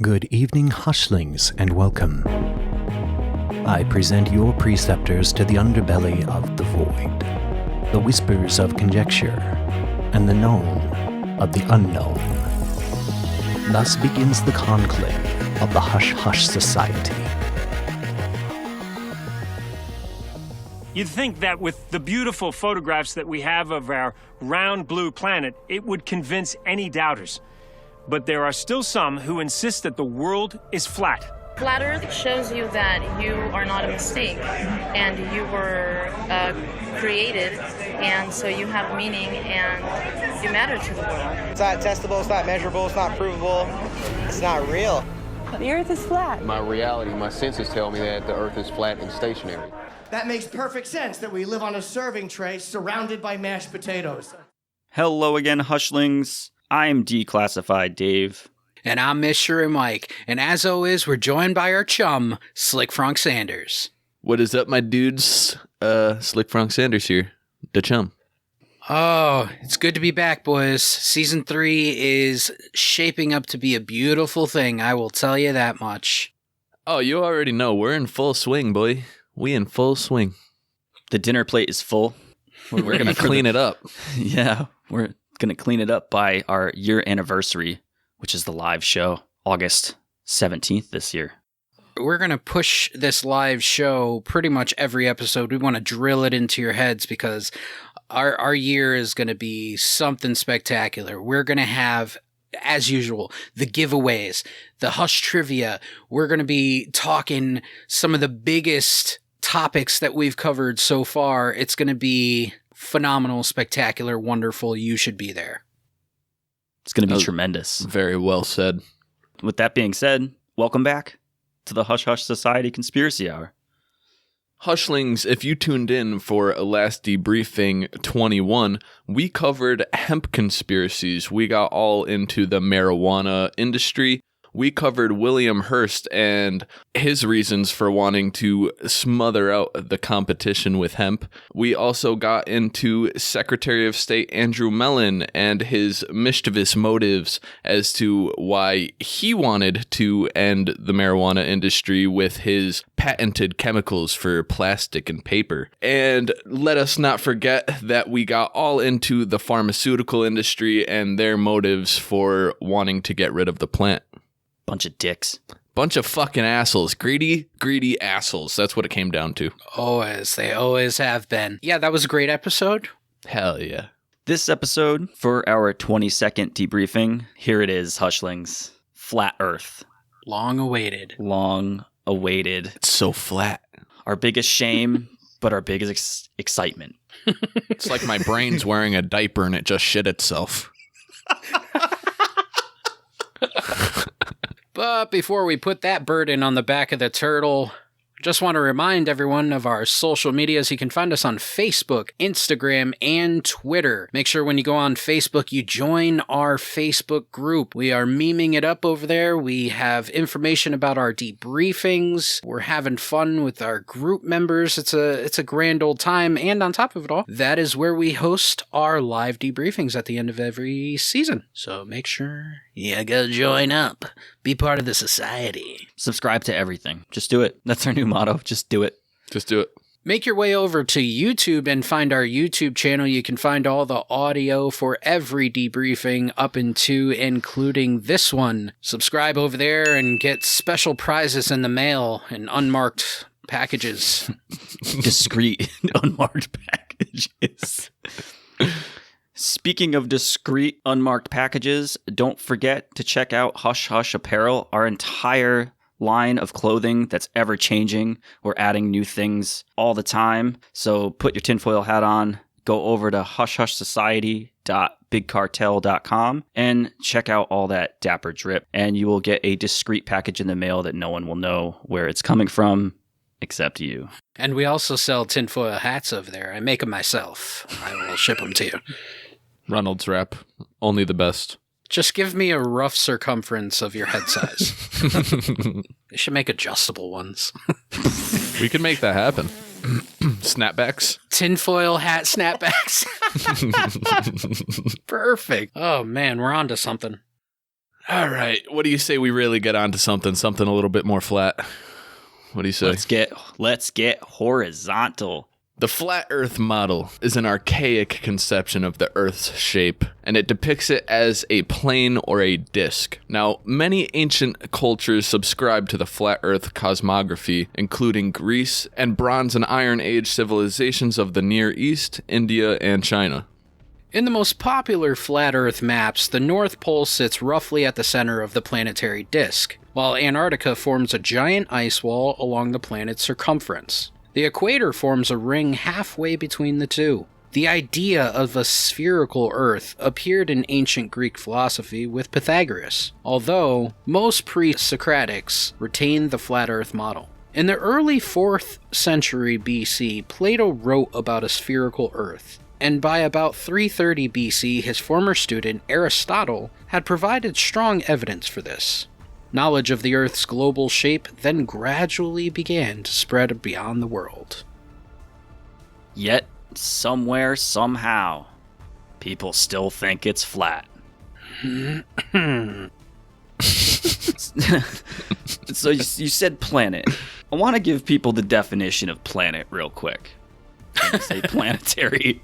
Good evening, hushlings, and welcome. I present your preceptors to the underbelly of the void, the whispers of conjecture, and the known of the unknown. Thus begins the conclave of the Hush Hush Society. You'd think that with the beautiful photographs that we have of our round blue planet, it would convince any doubters. But there are still some who insist that the world is flat. Flat Earth shows you that you are not a mistake, and you were created, and so you have meaning, and you matter to the world. It's not testable, it's not measurable, it's not provable, it's not real. The Earth is flat. My reality, my senses tell me that the Earth is flat and stationary. That makes perfect sense that we live on a serving tray surrounded by mashed potatoes. Hello again, Hushlings. I'm Declassified Dave. And I'm Mr. Mike. And as always, we're joined by our chum, Slick Frank Sanders. What is up, my dudes? Slick Frank Sanders here, the chum. Oh, it's good to be back, boys. Season 3 is shaping up to be a beautiful thing, I will tell you that much. Oh, you already know. We're in full swing, boy. We in full swing. The dinner plate is full. We're going to clean it up. Yeah, we're going to clean it up by our year anniversary, which is the live show, August 17th this year. We're going to push this live show pretty much every episode. We want to drill it into your heads because our year is going to be something spectacular. We're going to have, as usual, the giveaways, the Hush Trivia. We're going to be talking some of the biggest topics that we've covered so far. It's going to be phenomenal, spectacular, wonderful. You should be there. It's going to be tremendous. Very well said. With that being said, welcome back to the Hush Hush Society Conspiracy Hour. Hushlings, if you tuned in for last Debriefing 21, we covered hemp conspiracies. We got all into the marijuana industry. We covered William Hearst and his reasons for wanting to smother out the competition with hemp. We also got into Secretary of State Andrew Mellon and his mischievous motives as to why he wanted to end the marijuana industry with his patented chemicals for plastic and paper. And let us not forget that we got all into the pharmaceutical industry and their motives for wanting to get rid of the plant. Bunch of dicks. Bunch of fucking assholes. Greedy assholes. That's what it came down to. Always. They always have been. Yeah, that was a great episode. Hell yeah. This episode, for our 22nd debriefing, here it is, Hushlings. Flat Earth. Long awaited. Long awaited. It's so flat. Our biggest shame, but our biggest excitement. It's like my brain's wearing a diaper and it just shit itself. But before we put that burden on the back of the turtle, just want to remind everyone of our social medias. You can find us on Facebook, Instagram, and Twitter. Make sure when you go on Facebook, you join our Facebook group. We are memeing it up over there. We have information about our debriefings. We're having fun with our group members. It's a grand old time. And on top of it all, that is where we host our live debriefings at the end of every season. So make sure you go join up. Be part of the society. Subscribe to everything. Just do it. That's our new motto. Just do it. Just do it. Make your way over to YouTube and find our YouTube channel. You can find all the audio for every debriefing up into including this one. Subscribe over there and get special prizes in the mail in unmarked packages. Discreet, unmarked packages. Speaking of discreet, unmarked packages, don't forget to check out Hush Hush Apparel, our entire line of clothing that's ever changing. We're adding new things all the time. So put your tinfoil hat on, go over to hushhushsociety.bigcartel.com and check out all that dapper drip. And you will get a discreet package in the mail that no one will know where it's coming from except you. And we also sell tinfoil hats over there. I make them myself. I will ship them to you. Reynolds wrap. Only the best. Just give me a rough circumference of your head size. They should make adjustable ones. We can make that happen. Snapbacks. Tinfoil hat snapbacks. Perfect. Oh, man, we're on to something. All right. What do you say we really get onto something a little bit more flat? What do you say? Let's get horizontal. The flat Earth model is an archaic conception of the Earth's shape, and it depicts it as a plane or a disk. Now, many ancient cultures subscribe to the flat Earth cosmography, including Greece and Bronze and Iron Age civilizations of the Near East, India, and China. In the most popular flat Earth maps, the North Pole sits roughly at the center of the planetary disk, while Antarctica forms a giant ice wall along the planet's circumference. The equator forms a ring halfway between the two. The idea of a spherical Earth appeared in ancient Greek philosophy with Pythagoras, although most pre-Socratics retained the flat Earth model. In the early 4th century BC, Plato wrote about a spherical Earth, and by about 330 BC, his former student Aristotle had provided strong evidence for this. Knowledge of the Earth's global shape then gradually began to spread beyond the world. Yet, somewhere, somehow, people still think it's flat. So you said planet. I want to give people the definition of planet real quick. When you say planetary,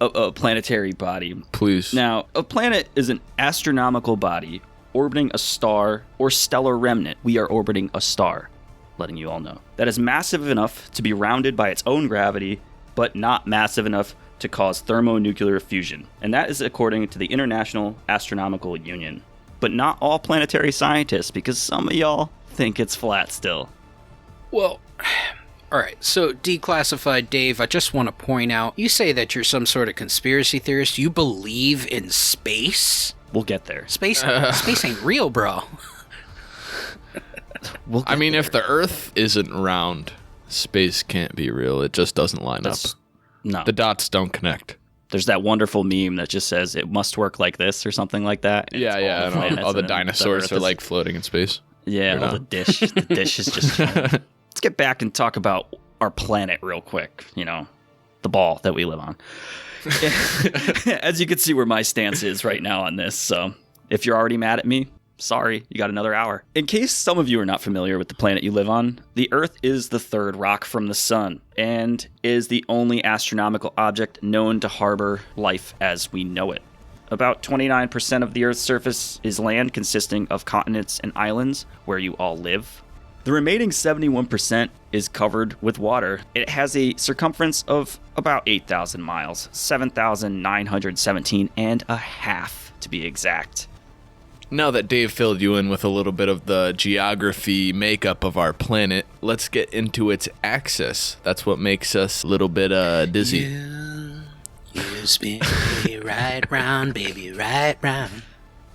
a planetary body. Please. Now, a planet is an astronomical body orbiting a star or stellar remnant. We are orbiting a star, letting you all know. That is massive enough to be rounded by its own gravity, but not massive enough to cause thermonuclear fusion. And that is according to the International Astronomical Union. But not all planetary scientists, because some of y'all think it's flat still. Well, alright, so Declassified Dave, I just want to point out, you say that you're some sort of conspiracy theorist. You believe in space? We'll get there. Space ain't real, bro. I mean, if the Earth isn't round, space can't be real. It just doesn't line up. No. The dots don't connect. There's that wonderful meme that just says it must work like this or something like that. Yeah. All the dinosaurs are like floating in space. Yeah, all the dish. The dish is just... Let's get back and talk about our planet real quick. You know, the ball that we live on. As you can see where my stance is right now on this. So if you're already mad at me, sorry, you got another hour. In case some of you are not familiar with the planet you live on, the Earth is the third rock from the sun and is the only astronomical object known to harbor life as we know it. About 29% of the Earth's surface is land, consisting of continents and islands where you all live. The remaining 71% is covered with water. It has a circumference of about 8,000 miles, 7,917 and a half to be exact. Now that Dave filled you in with a little bit of the geography makeup of our planet, let's get into its axis. That's what makes us a little bit dizzy. You spin me right round, baby, right round.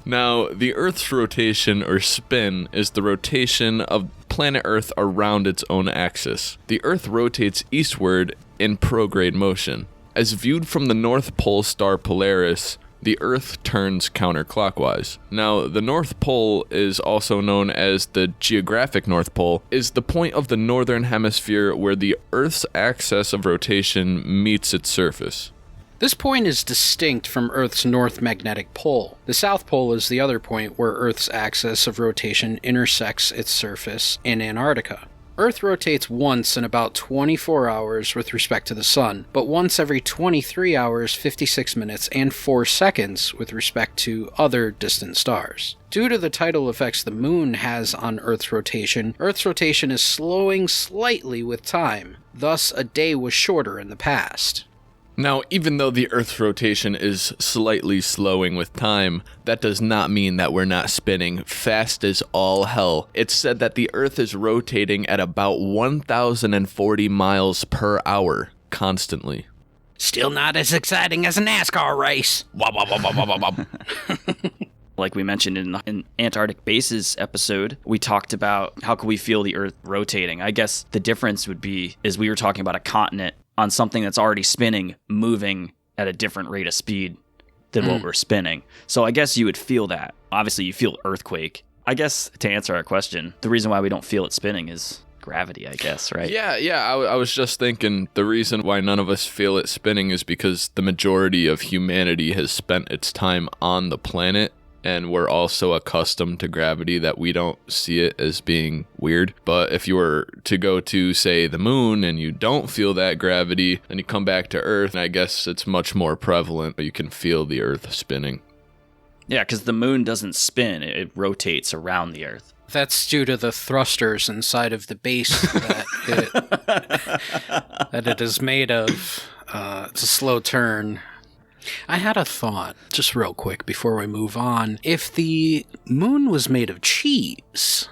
Now, the Earth's rotation or spin is the rotation of planet Earth around its own axis. The Earth rotates eastward in prograde motion. As viewed from the North Pole star Polaris, the Earth turns counterclockwise. Now, the North Pole is also known as the geographic North Pole, is the point of the northern hemisphere where the Earth's axis of rotation meets its surface. This point is distinct from Earth's north magnetic pole. The South Pole is the other point where Earth's axis of rotation intersects its surface in Antarctica. Earth rotates once in about 24 hours with respect to the Sun, but once every 23 hours, 56 minutes, and 4 seconds with respect to other distant stars. Due to the tidal effects the Moon has on Earth's rotation is slowing slightly with time. Thus, a day was shorter in the past. Now, even though the Earth's rotation is slightly slowing with time, that does not mean that we're not spinning fast as all hell. It's said that the Earth is rotating at about 1,040 miles per hour constantly. Still not as exciting as a NASCAR race. Like we mentioned in Antarctic Bases episode, we talked about how could we feel the Earth rotating. I guess the difference would be is we were talking about a continent on something that's already spinning, moving at a different rate of speed than what we're spinning. So I guess you would feel that. Obviously, you feel earthquake. I guess to answer our question, the reason why we don't feel it spinning is gravity, I guess, right? Yeah. I was just thinking the reason why none of us feel it spinning is because the majority of humanity has spent its time on the planet and we're all so accustomed to gravity that we don't see it as being weird. But if you were to go to, say, the moon and you don't feel that gravity, and you come back to Earth, I guess it's much more prevalent. You can feel the Earth spinning. Yeah, because the moon doesn't spin. It rotates around the Earth. That's due to the thrusters inside of the base that it is made of. It's a slow turn. I had a thought, just real quick before we move on. If the moon was made of cheese,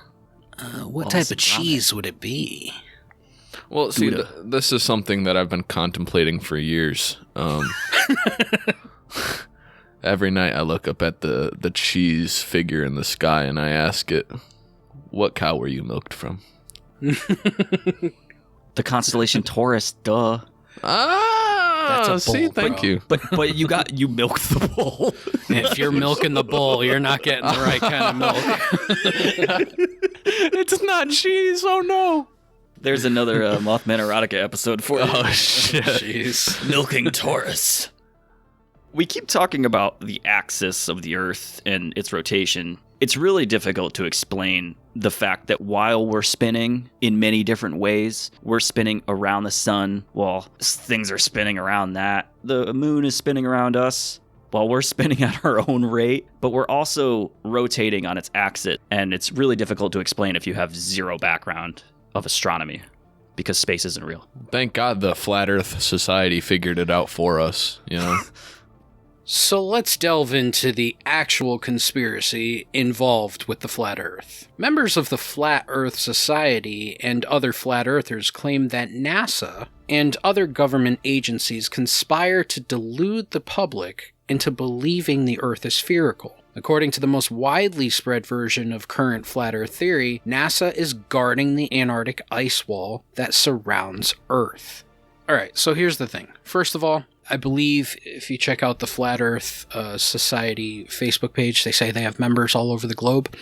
what type of cheese would it be? Well, see, this is something that I've been contemplating for years. Every night I look up at the cheese figure in the sky and I ask it, what cow were you milked from? The constellation Taurus, duh. That's a bull, see, thank bro. you. But you milked the bull. If you're milking the bull, you're not getting the right kind of milk. It's not cheese, oh no. There's another Mothman Erotica episode for you. Oh, shit. Jeez. Milking Taurus. We keep talking about the axis of the Earth and its rotation. It's really difficult to explain the fact that while we're spinning in many different ways, we're spinning around the sun while things are spinning around that. The moon is spinning around us while we're spinning at our own rate, but we're also rotating on its axis. And it's really difficult to explain if you have zero background of astronomy because space isn't real. Thank God the Flat Earth Society figured it out for us, you know? So let's delve into the actual conspiracy involved with the Flat Earth. Members of the Flat Earth Society and other Flat Earthers claim that NASA and other government agencies conspire to delude the public into believing the Earth is spherical. According to the most widely spread version of current Flat Earth theory, NASA is guarding the Antarctic ice wall that surrounds Earth. Alright, so here's the thing. First of all, I believe if you check out the Flat Earth Society Facebook page, they say they have members all over the globe.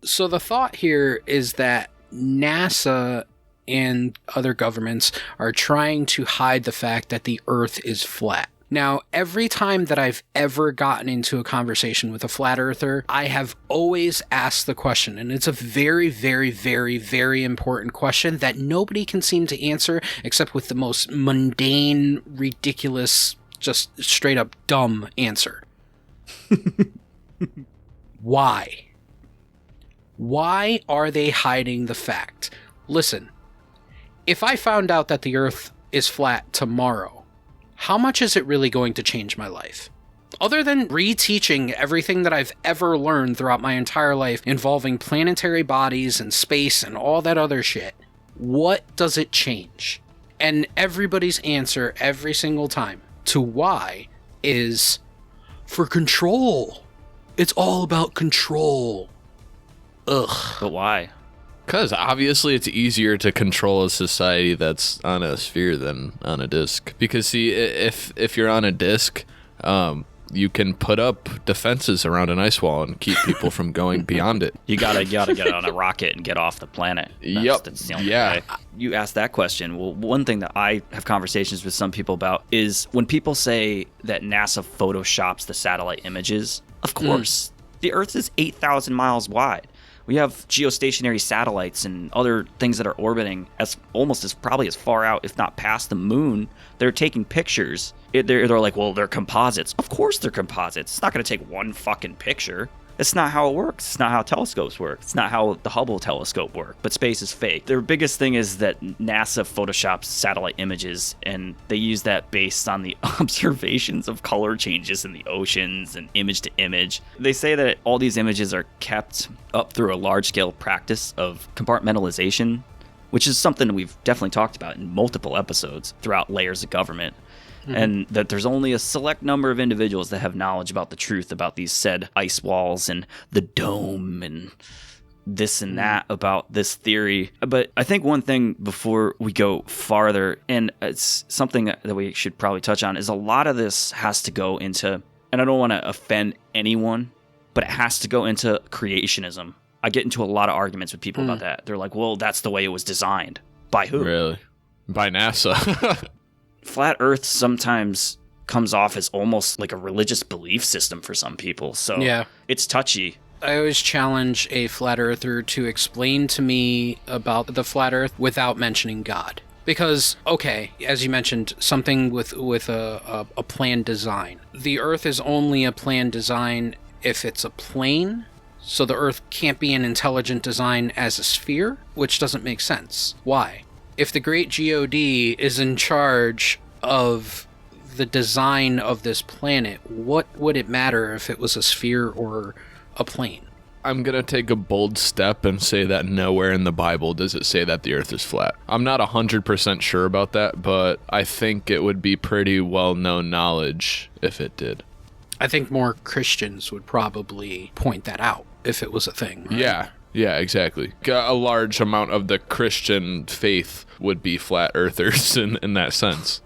So the thought here is that NASA and other governments are trying to hide the fact that the Earth is flat. Now, every time that I've ever gotten into a conversation with a flat earther, I have always asked the question, and it's a very, very, very, very important question that nobody can seem to answer except with the most mundane, ridiculous, just straight up dumb answer. Why? Why are they hiding the fact? Listen, if I found out that the Earth is flat tomorrow, how much is it really going to change my life? Other than reteaching everything that I've ever learned throughout my entire life involving planetary bodies and space and all that other shit, what does it change? And everybody's answer every single time to why is for control. It's all about control. Ugh. But why? Because obviously it's easier to control a society that's on a sphere than on a disc. Because see, if you're on a disc, you can put up defenses around an ice wall and keep people from going beyond it. You gotta get on a rocket and get off the planet. That's the only way. You asked that question. Well, one thing that I have conversations with some people about is when people say that NASA photoshops the satellite images, of course, the Earth is 8,000 miles wide. We have geostationary satellites and other things that are orbiting probably as far out, if not past the moon. They're taking pictures. They're like, well, they're composites. Of course they're composites. It's not going to take one fucking picture. It's not how it works. It's not how telescopes work. It's not how the Hubble telescope worked. But space is fake. Their biggest thing is that NASA photoshops satellite images, and they use that based on the observations of color changes in the oceans and image to image. They say that all these images are kept up through a large-scale practice of compartmentalization, which is something we've definitely talked about in multiple episodes throughout layers of government. And that there's only a select number of individuals that have knowledge about the truth about these said ice walls and the dome and this and that about this theory. But I think one thing before we go farther, and it's something that we should probably touch on, is a lot of this has to go into, and I don't want to offend anyone, but it has to go into creationism. I get into a lot of arguments with people about that. They're like, well, that's the way it was designed. By who? Really? By NASA. Flat Earth sometimes comes off as almost like a religious belief system for some people. So Yeah. it's touchy. I always challenge a flat earther to explain to me about the flat earth without mentioning God. Because, okay, as you mentioned, something with a planned design. The earth is only a planned design if it's a plane, so the earth can't be an intelligent design as a sphere, which doesn't make sense. Why? If the great God is in charge of the design of this planet, what would it matter if it was a sphere or a plane? I'm going to take a bold step and say that nowhere in the Bible does it say that the earth is flat. I'm not 100% sure about that, but I think it would be pretty well-known knowledge if it did. I think more Christians would probably point that out if it was a thing. Right? Yeah, exactly. A large amount of the Christian faith would be flat earthers in that sense.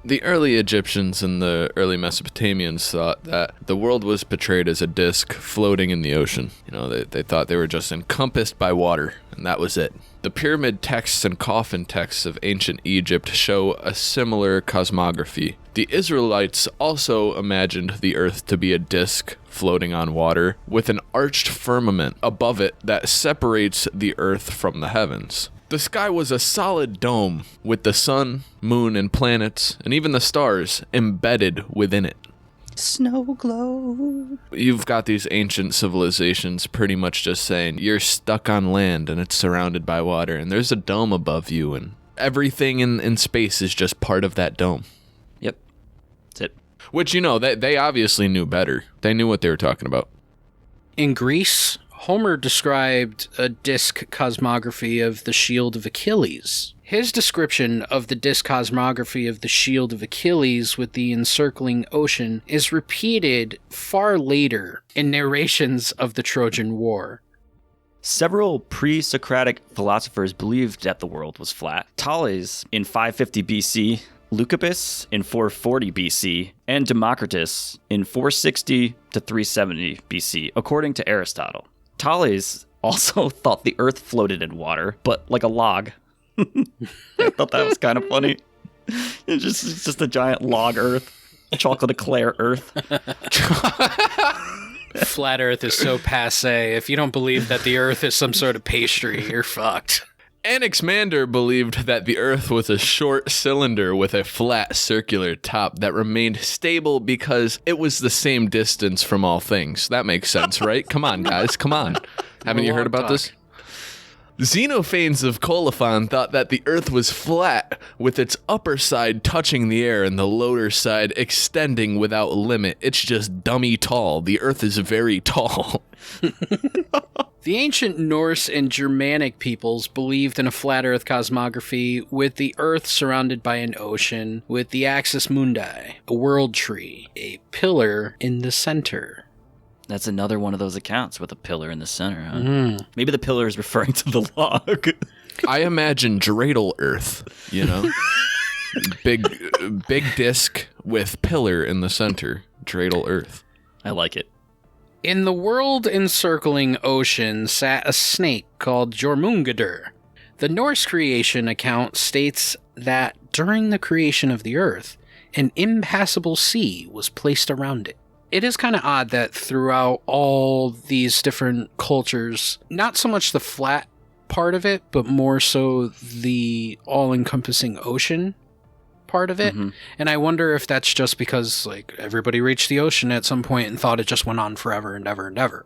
The early Egyptians and the early Mesopotamians thought that the world was portrayed as a disk floating in the ocean. You know, they thought they were just encompassed by water, and that was it. The pyramid texts and coffin texts of ancient Egypt show a similar cosmography. The Israelites also imagined the earth to be a disk floating on water with an arched firmament above it that separates the earth from the heavens. The sky was a solid dome with the sun, moon, and planets, and even the stars embedded within it. Snow globe. You've got these ancient civilizations pretty much just saying you're stuck on land and it's surrounded by water and there's a dome above you and everything in space is just part of that dome. Yep. That's it. Which, you know, they obviously knew better. They knew what they were talking about. In Greece, Homer described a disk cosmography of the Shield of Achilles. His description of the disk cosmography of the Shield of Achilles with the encircling ocean is repeated far later in narrations of the Trojan War. Several pre-Socratic philosophers believed that the world was flat. Thales in 550 BC, Leucippus in 440 BC, and Democritus in 460 to 370 BC, according to Aristotle. Thales also thought the earth floated in water, but like a log. I thought that was kind of funny. It's just a giant log earth, chocolate eclair earth. Flat Earth is so passé. If you don't believe that the Earth is some sort of pastry, you're fucked. Anaximander believed that the Earth was a short cylinder with a flat circular top that remained stable because it was the same distance from all things. That makes sense, right? Come on, guys, come on. Haven't you heard about this? Xenophanes of Colophon thought that the Earth was flat, with its upper side touching the air and the lower side extending without limit. It's just dummy tall. The Earth is very tall. The ancient Norse and Germanic peoples believed in a flat Earth cosmography with the Earth surrounded by an ocean, with the axis mundi, a world tree, a pillar in the center. That's another one of those accounts with a pillar in the center, huh? Maybe the pillar is referring to the log. I imagine dreidel Earth, you know? Big disc with pillar in the center. Dreidel Earth. I like it. In the world-encircling ocean sat a snake called Jormungandr. The Norse creation account states that during the creation of the Earth, an impassable sea was placed around it. It is kind of odd that throughout all these different cultures, not so much the flat part of it, but more so the all-encompassing ocean part of it. Mm-hmm. And I wonder if that's just because like everybody reached the ocean at some point and thought it just went on forever and ever and ever.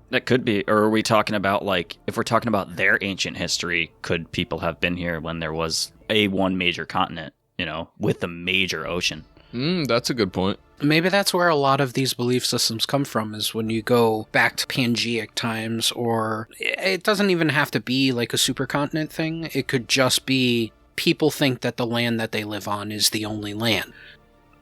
That could be. Or are we talking about, like, if we're talking about their ancient history, could people have been here when there was one major continent, you know, with a major ocean? That's a good point. Maybe that's where a lot of these belief systems come from, is when you go back to Pangeic times, or it doesn't even have to be like a supercontinent thing. It could just be people think that the land that they live on is the only land.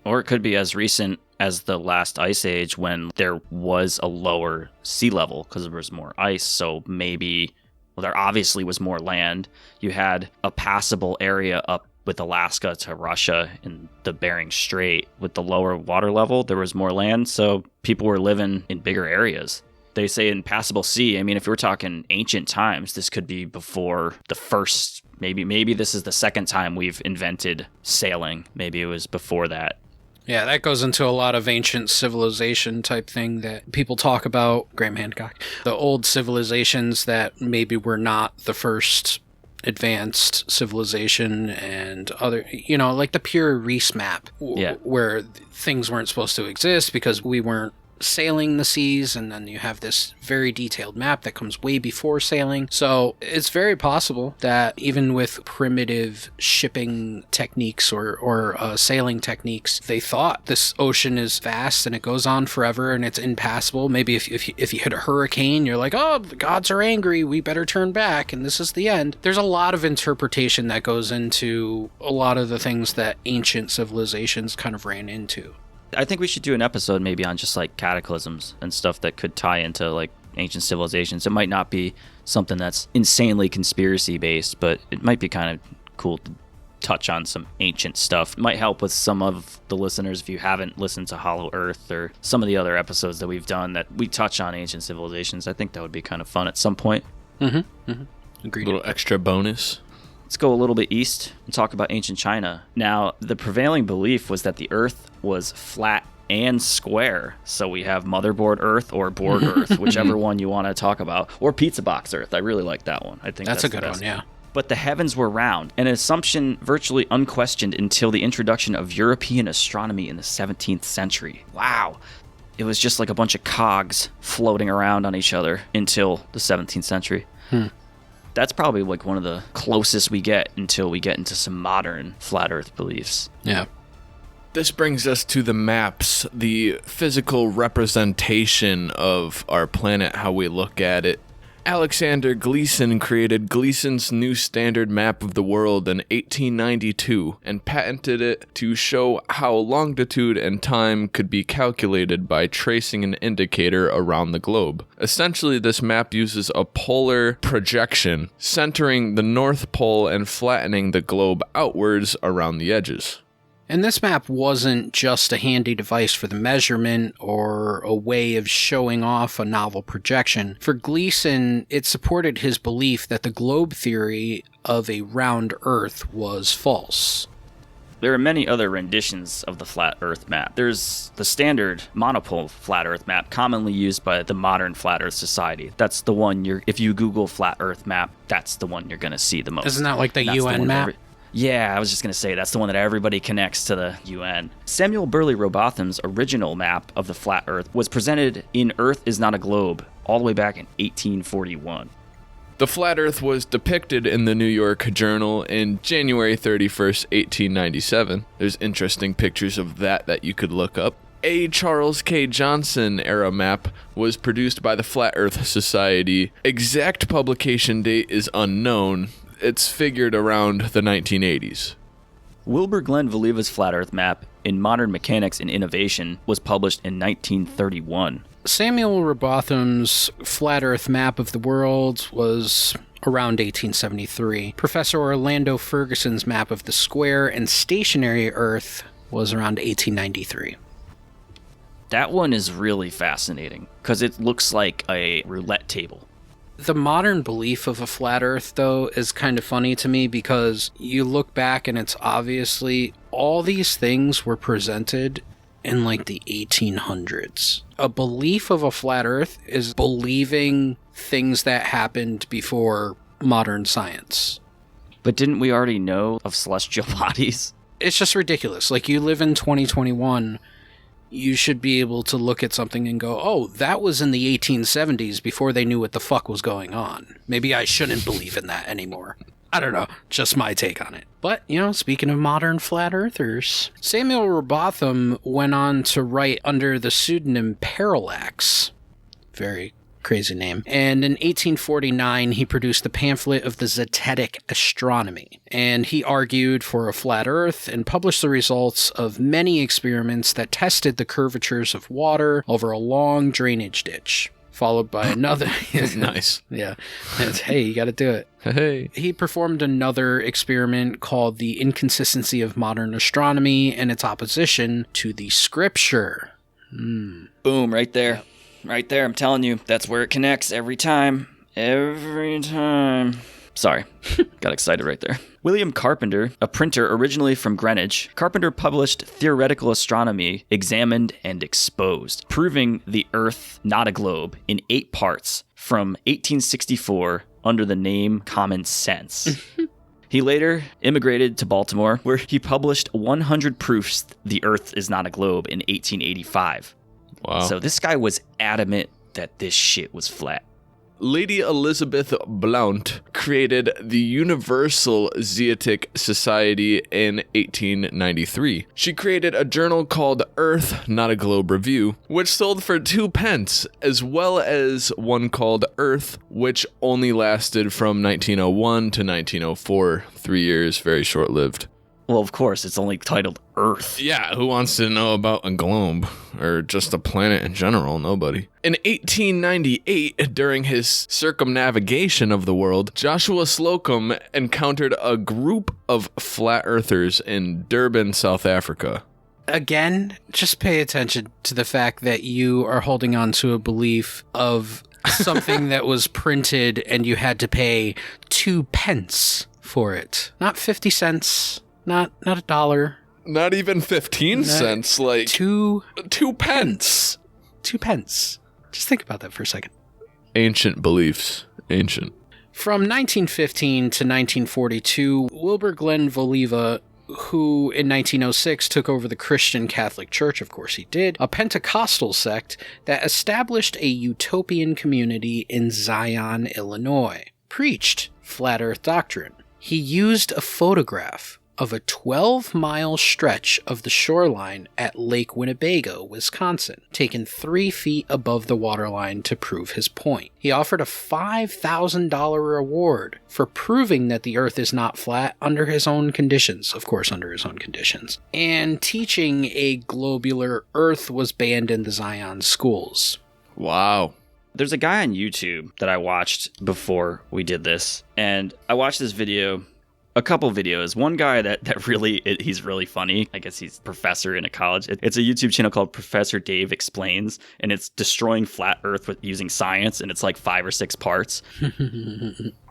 Or it could be as recent as the last ice age when there was a lower sea level because there was more ice. So maybe, well, there obviously was more land. You had a passable area up with Alaska to Russia in the Bering Strait. With the lower water level, there was more land, so people were living in bigger areas. They say impassable sea. I mean, if we're talking ancient times, this could be before the first, maybe this is the second time we've invented sailing. Maybe it was before that. Yeah, that goes into a lot of ancient civilization type thing that people talk about. Graham Hancock. The old civilizations that maybe were not the first advanced civilization and other, like the Pure Reese map, where things weren't supposed to exist because we weren't sailing the seas, and then you have this very detailed map that comes way before sailing. So it's very possible that even with primitive shipping techniques or sailing techniques, they thought this ocean is vast and it goes on forever and it's impassable. Maybe if you hit a hurricane, you're like, oh, the gods are angry, we better turn back, and this is the end. There's a lot of interpretation that goes into a lot of the things that ancient civilizations kind of ran into. I think we should do an episode maybe on just like cataclysms and stuff that could tie into like ancient civilizations. It might not be something that's insanely conspiracy based, but it might be kind of cool to touch on some ancient stuff. It might help with some of the listeners if you haven't listened to Hollow Earth or some of the other episodes that we've done that we touch on ancient civilizations. I think that would be kind of fun at some point. Agreed. A little extra bonus. Let's go a little bit east and talk about ancient China. Now, the prevailing belief was that the Earth was flat and square. So we have motherboard Earth or board Earth, whichever one you want to talk about. Or pizza box Earth. I really like that one. I think that's a good one, yeah. But the heavens were round, an assumption virtually unquestioned until the introduction of European astronomy in the 17th century. Wow. It was just like a bunch of cogs floating around on each other until the 17th century. That's probably like one of the closest we get until we get into some modern flat Earth beliefs. Yeah. This brings us to the maps, the physical representation of our planet, how we look at it. Alexander Gleason created Gleason's New Standard Map of the World in 1892 and patented it to show how longitude and time could be calculated by tracing an indicator around the globe. Essentially, this map uses a polar projection, centering the North Pole and flattening the globe outwards around the edges. And this map wasn't just a handy device for the measurement or a way of showing off a novel projection. For Gleason, it supported his belief that the globe theory of a round Earth was false. There are many other renditions of the flat Earth map. There's the standard monopole flat Earth map commonly used by the modern Flat Earth Society. That's the one if you Google flat Earth map, that's the one you're going to see the most. Isn't that like the UN map? Yeah, I was just going to say, that's the one that everybody connects to the UN. Samuel Burley Rowbotham's original map of the flat Earth was presented in Earth is Not a Globe all the way back in 1841. The flat Earth was depicted in the New York Journal in January 31st, 1897. There's interesting pictures of that you could look up. A Charles K. Johnson era map was produced by the Flat Earth Society. Exact publication date is unknown. It's figured around the 1980s. Wilbur Glenn Voliva's flat Earth map in Modern Mechanics and Innovation was published in 1931. Samuel Rowbotham's flat Earth map of the world was around 1873. Professor Orlando Ferguson's map of the square and stationary Earth was around 1893. That one is really fascinating because it looks like a roulette table. The modern belief of a flat Earth, though, is kind of funny to me because you look back and it's obviously all these things were presented in like the 1800s. A belief of a flat Earth is believing things that happened before modern science. But didn't we already know of celestial bodies? It's just ridiculous. Like, you live in 2021... you should be able to look at something and go, oh, that was in the 1870s before they knew what the fuck was going on. Maybe I shouldn't believe in that anymore. I don't know. Just my take on it. But, speaking of modern flat earthers, Samuel Rowbotham went on to write under the pseudonym Parallax. Very crazy name. And in 1849, he produced the pamphlet of the Zetetic Astronomy. And he argued for a flat Earth and published the results of many experiments that tested the curvatures of water over a long drainage ditch. Followed by another... Nice. Yeah. Hey, you got to do it. Hey. He performed another experiment called the inconsistency of modern astronomy and its opposition to the scripture. Boom, right there. Right there, I'm telling you, that's where it connects every time. Every time. Sorry, got excited right there. William Carpenter, a printer originally from Greenwich, Carpenter published Theoretical Astronomy Examined and Exposed, proving the Earth not a globe in 8 parts from 1864 under the name Common Sense. He later immigrated to Baltimore, where he published 100 proofs the Earth is not a globe in 1885. Wow. So this guy was adamant that this shit was flat. Lady Elizabeth Blount created the Universal Zeotic Society in 1893. She created a journal called Earth, Not a Globe Review, which sold for 2 pence, as well as one called Earth, which only lasted from 1901 to 1904. 3 years, very short-lived. Well, of course, it's only titled Earth. Yeah, who wants to know about a globe? Or just a planet in general? Nobody. In 1898, during his circumnavigation of the world, Joshua Slocum encountered a group of flat earthers in Durban, South Africa. Again, just pay attention to the fact that you are holding on to a belief of something that was printed and you had to pay 2 pence for it. Not 50 cents. Not $1. Not even 15 cents, like 2 pence. 2 pence. Just think about that for a second. Ancient beliefs. Ancient. From 1915 to 1942, Wilbur Glenn Voliva, who in 1906 took over the Christian Catholic Church, of course he did, a Pentecostal sect that established a utopian community in Zion, Illinois, preached flat earth doctrine. He used a photograph of a 12-mile stretch of the shoreline at Lake Winnebago, Wisconsin, taken 3 feet above the waterline to prove his point. He offered a $5,000 reward for proving that the Earth is not flat under his own conditions, of course under his own conditions, and teaching a globular Earth was banned in the Zion schools. Wow. There's a guy on YouTube that I watched before we did this, and I watched this video, a couple videos. One guy that really, he's really funny. I guess he's a professor in a college. It's a YouTube channel called Professor Dave Explains, and it's destroying flat Earth with using science, and it's like 5 or 6 parts.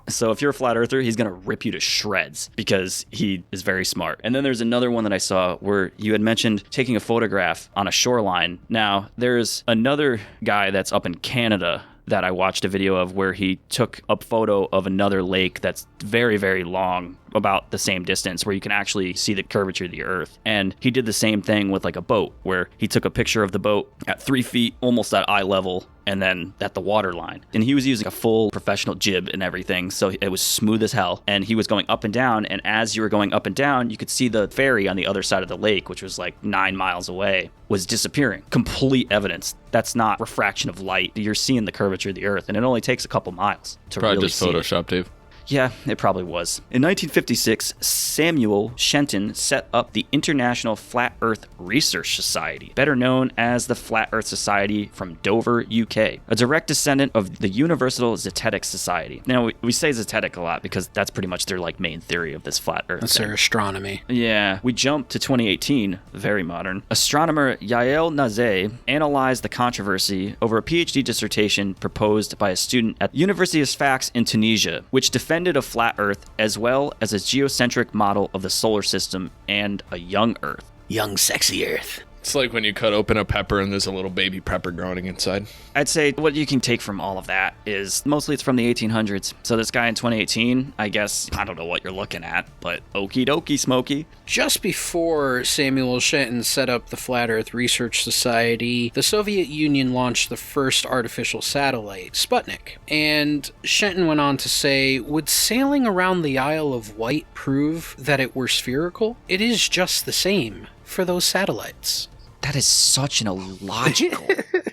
So if you're a flat earther, he's going to rip you to shreds because he is very smart. And then there's another one that I saw where you had mentioned taking a photograph on a shoreline. Now, there's another guy that's up in Canada that I watched a video of where he took a photo of another lake that's very, very long, about the same distance, where you can actually see the curvature of the Earth. And he did the same thing with like a boat, where he took a picture of the boat at 3 feet, almost at eye level, and then at the water line. And he was using a full professional jib and everything, so it was smooth as hell. And he was going up and down, and as you were going up and down, you could see the ferry on the other side of the lake, which was like 9 miles away, was disappearing. Complete evidence. That's not refraction of light. You're seeing the curvature of the Earth, and it only takes a couple miles to Probably really just see it. Photoshop, Dave. Yeah, it probably was. In 1956, Samuel Shenton set up the International Flat Earth Research Society, better known as the Flat Earth Society from Dover, UK, a direct descendant of the Universal Zetetic Society. Now, we say Zetetic a lot because that's pretty much their like main theory of this flat Earth That's thing. their astronomy. Yeah, we jump to 2018, very modern. Astronomer Yael Nazeh analyzed the controversy over a PhD dissertation proposed by a student at the University of Sfax in Tunisia, which defended a flat Earth as well as a geocentric model of the solar system and a young Earth. Young, sexy Earth. It's like when you cut open a pepper and there's a little baby pepper growing inside. I'd say what you can take from all of that is mostly it's from the 1800s. So this guy in 2018, I guess, I don't know what you're looking at, but okie dokie, Smokey. Just before Samuel Shenton set up the Flat Earth Research Society, the Soviet Union launched the first artificial satellite, Sputnik. And Shenton went on to say, would sailing around the Isle of Wight prove that it were spherical? It is just the same for those satellites. That is such an illogical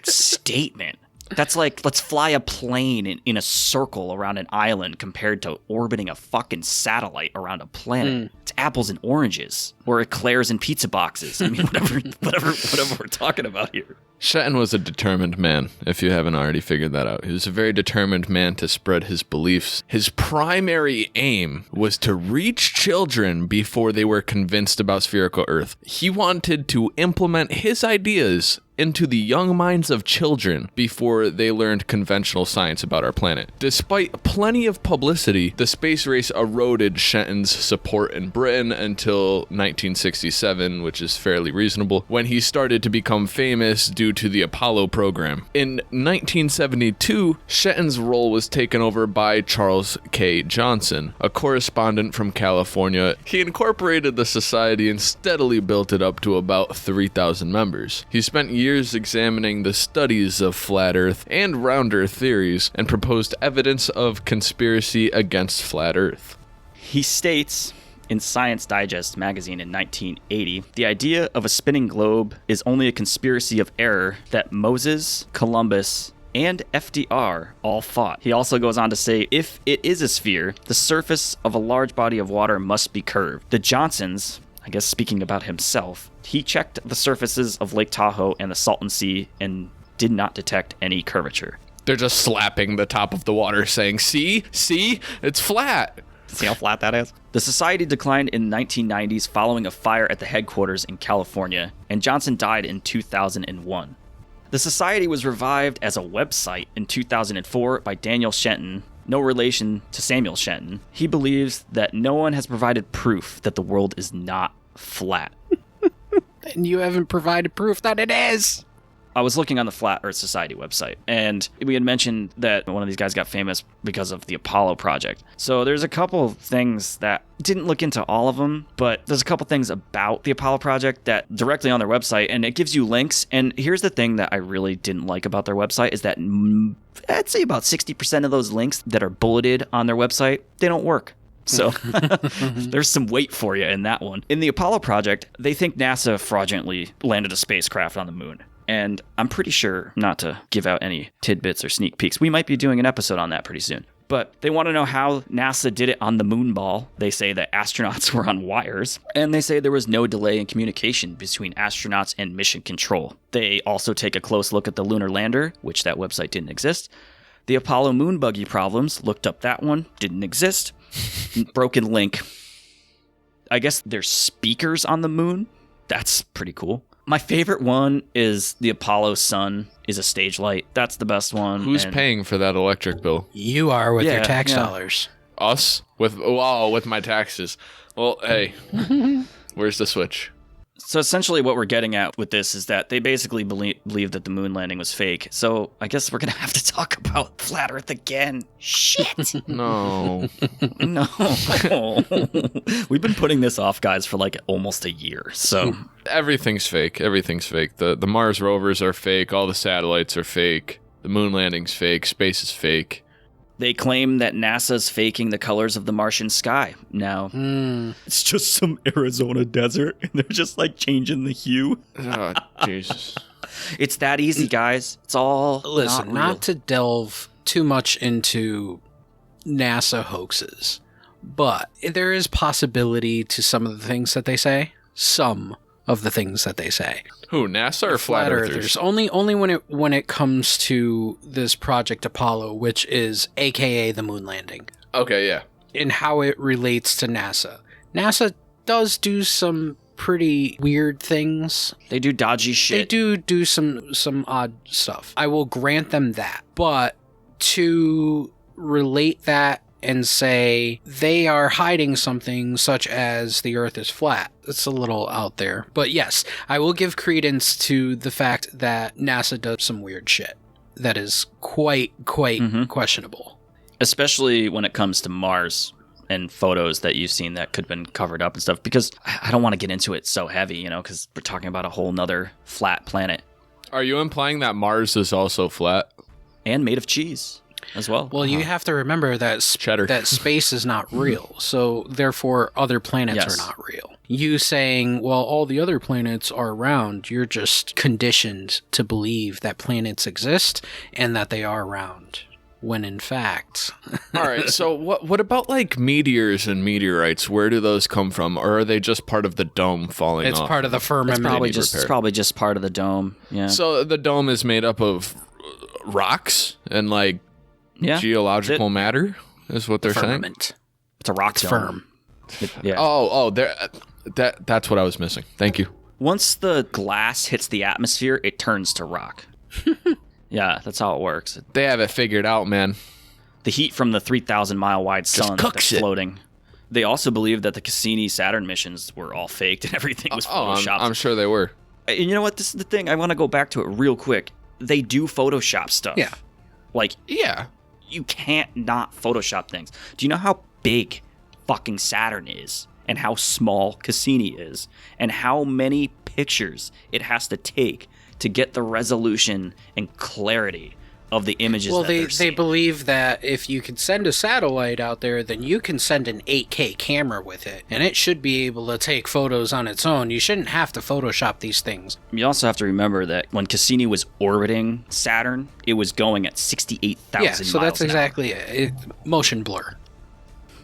statement. That's like, let's fly a plane in a circle around an island compared to orbiting a fucking satellite around a planet. It's apples and oranges, or eclairs and pizza boxes. I mean, whatever we're talking about here. Shenton was a determined man, if you haven't already figured that out. He was a very determined man to spread his beliefs. His primary aim was to reach children before they were convinced about spherical Earth. He wanted to implement his ideas into the young minds of children before they learned conventional science about our planet. Despite plenty of publicity, the space race eroded Shenton's support in Britain until 1967, which is fairly reasonable, when he started to become famous due to the Apollo program. In 1972, Shenton's role was taken over by Charles K. Johnson, a correspondent from California. He incorporated the society and steadily built it up to about 3,000 members. He spent years examining the studies of flat Earth and round Earth theories and proposed evidence of conspiracy against flat Earth. He states in Science Digest magazine in 1980, the idea of a spinning globe is only a conspiracy of error that Moses, Columbus, and FDR all fought. He also goes on to say, if it is a sphere, the surface of a large body of water must be curved. The Johnsons, I guess speaking about himself, he checked the surfaces of Lake Tahoe and the Salton Sea and did not detect any curvature. They're just slapping the top of the water saying, see, it's flat. See how flat that is? The society declined in the 1990s following a fire at the headquarters in California, and Johnson died in 2001. The society was revived as a website in 2004 by Daniel Shenton, no relation to Samuel Shenton. He believes that no one has provided proof that the world is not flat. And you haven't provided proof that it is. I was looking on the Flat Earth Society website, and we had mentioned that one of these guys got famous because of the Apollo project. So there's a couple of things that didn't look into all of them, but there's a couple things about the Apollo project that directly on their website, and it gives you links. And here's the thing that I really didn't like about their website is that I'd say about 60% of those links that are bulleted on their website, they don't work. So there's some weight for you in that one. In the Apollo project, they think NASA fraudulently landed a spacecraft on the moon. And I'm pretty sure, not to give out any tidbits or sneak peeks, we might be doing an episode on that pretty soon. But they want to know how NASA did it on the moon ball. They say that astronauts were on wires. And they say there was no delay in communication between astronauts and mission control. They also take a close look at the lunar lander, which that website didn't exist. The Apollo moon buggy problems, looked up that one, didn't exist. Broken link. I guess there's speakers on the moon. That's pretty cool. My favorite one is the Apollo sun is a stage light. That's the best one. Who's paying for that electric bill? You are with your tax dollars. Us? With my taxes. Well, hey, where's the switch? So essentially what we're getting at with this is that they basically believe that the moon landing was fake. So I guess we're going to have to talk about flat Earth again. Shit. No. No. We've been putting this off, guys, for like almost a year. So Everything's fake. Everything's fake. The Mars rovers are fake. All the satellites are fake. The moon landing's fake. Space is fake. They claim that NASA's faking the colors of the Martian sky. Now, it's just some Arizona desert, and they're just like changing the hue. Oh, Jesus. It's that easy, guys. It's all Listen, not to delve too much into NASA hoaxes, but there is possibility to some of the things that they say. Some of the things that they say. Who, NASA or flat earthers? Only when it comes to this Project Apollo, which is AKA the moon landing. Okay, yeah. And how it relates to NASA. NASA does do some pretty weird things. They do dodgy shit. They do some odd stuff. I will grant them that. But to relate that and say they are hiding something such as the Earth is flat, it's a little out there. But yes, I will give credence to the fact that NASA does some weird shit that is quite questionable. Especially when it comes to Mars and photos that you've seen that could have been covered up and stuff, because I don't want to get into it so heavy, because we're talking about a whole nother flat planet. Are you implying that Mars is also flat? And made of cheese as well. Well, you have to remember that that space is not real, so therefore other planets are not real. You saying, well, all the other planets are round, you're just conditioned to believe that planets exist and that they are round, when in fact... All right, so what about like meteors and meteorites? Where do those come from? Or are they just part of the dome falling off? It's part of the firmament. It's probably just part of the dome, yeah. So the dome is made up of rocks and like geological matter is what they're firmament. Saying? It's a rock dome. Firm. That's what I was missing. Thank you. Once the glass hits the atmosphere, it turns to rock. Yeah, that's how it works. They have it figured out, man. The heat from the 3,000-mile wide sun that's floating. They also believe that the Cassini-Saturn missions were all faked and everything was photoshopped. I'm sure they were. And you know what? This is the thing. I want to go back to it real quick. They do Photoshop stuff. Yeah. Like, Yeah. you can't not Photoshop things. Do you know how big fucking Saturn is? And how small Cassini is? And how many pictures it has to take to get the resolution and clarity of the images that they're seeing? They believe that if you can send a satellite out there, then you can send an 8K camera with it, and it should be able to take photos on its own. You shouldn't have to Photoshop these things. You also have to remember that when Cassini was orbiting Saturn, it was going at 68,000 miles. Yeah, so that's exactly it. Motion blur.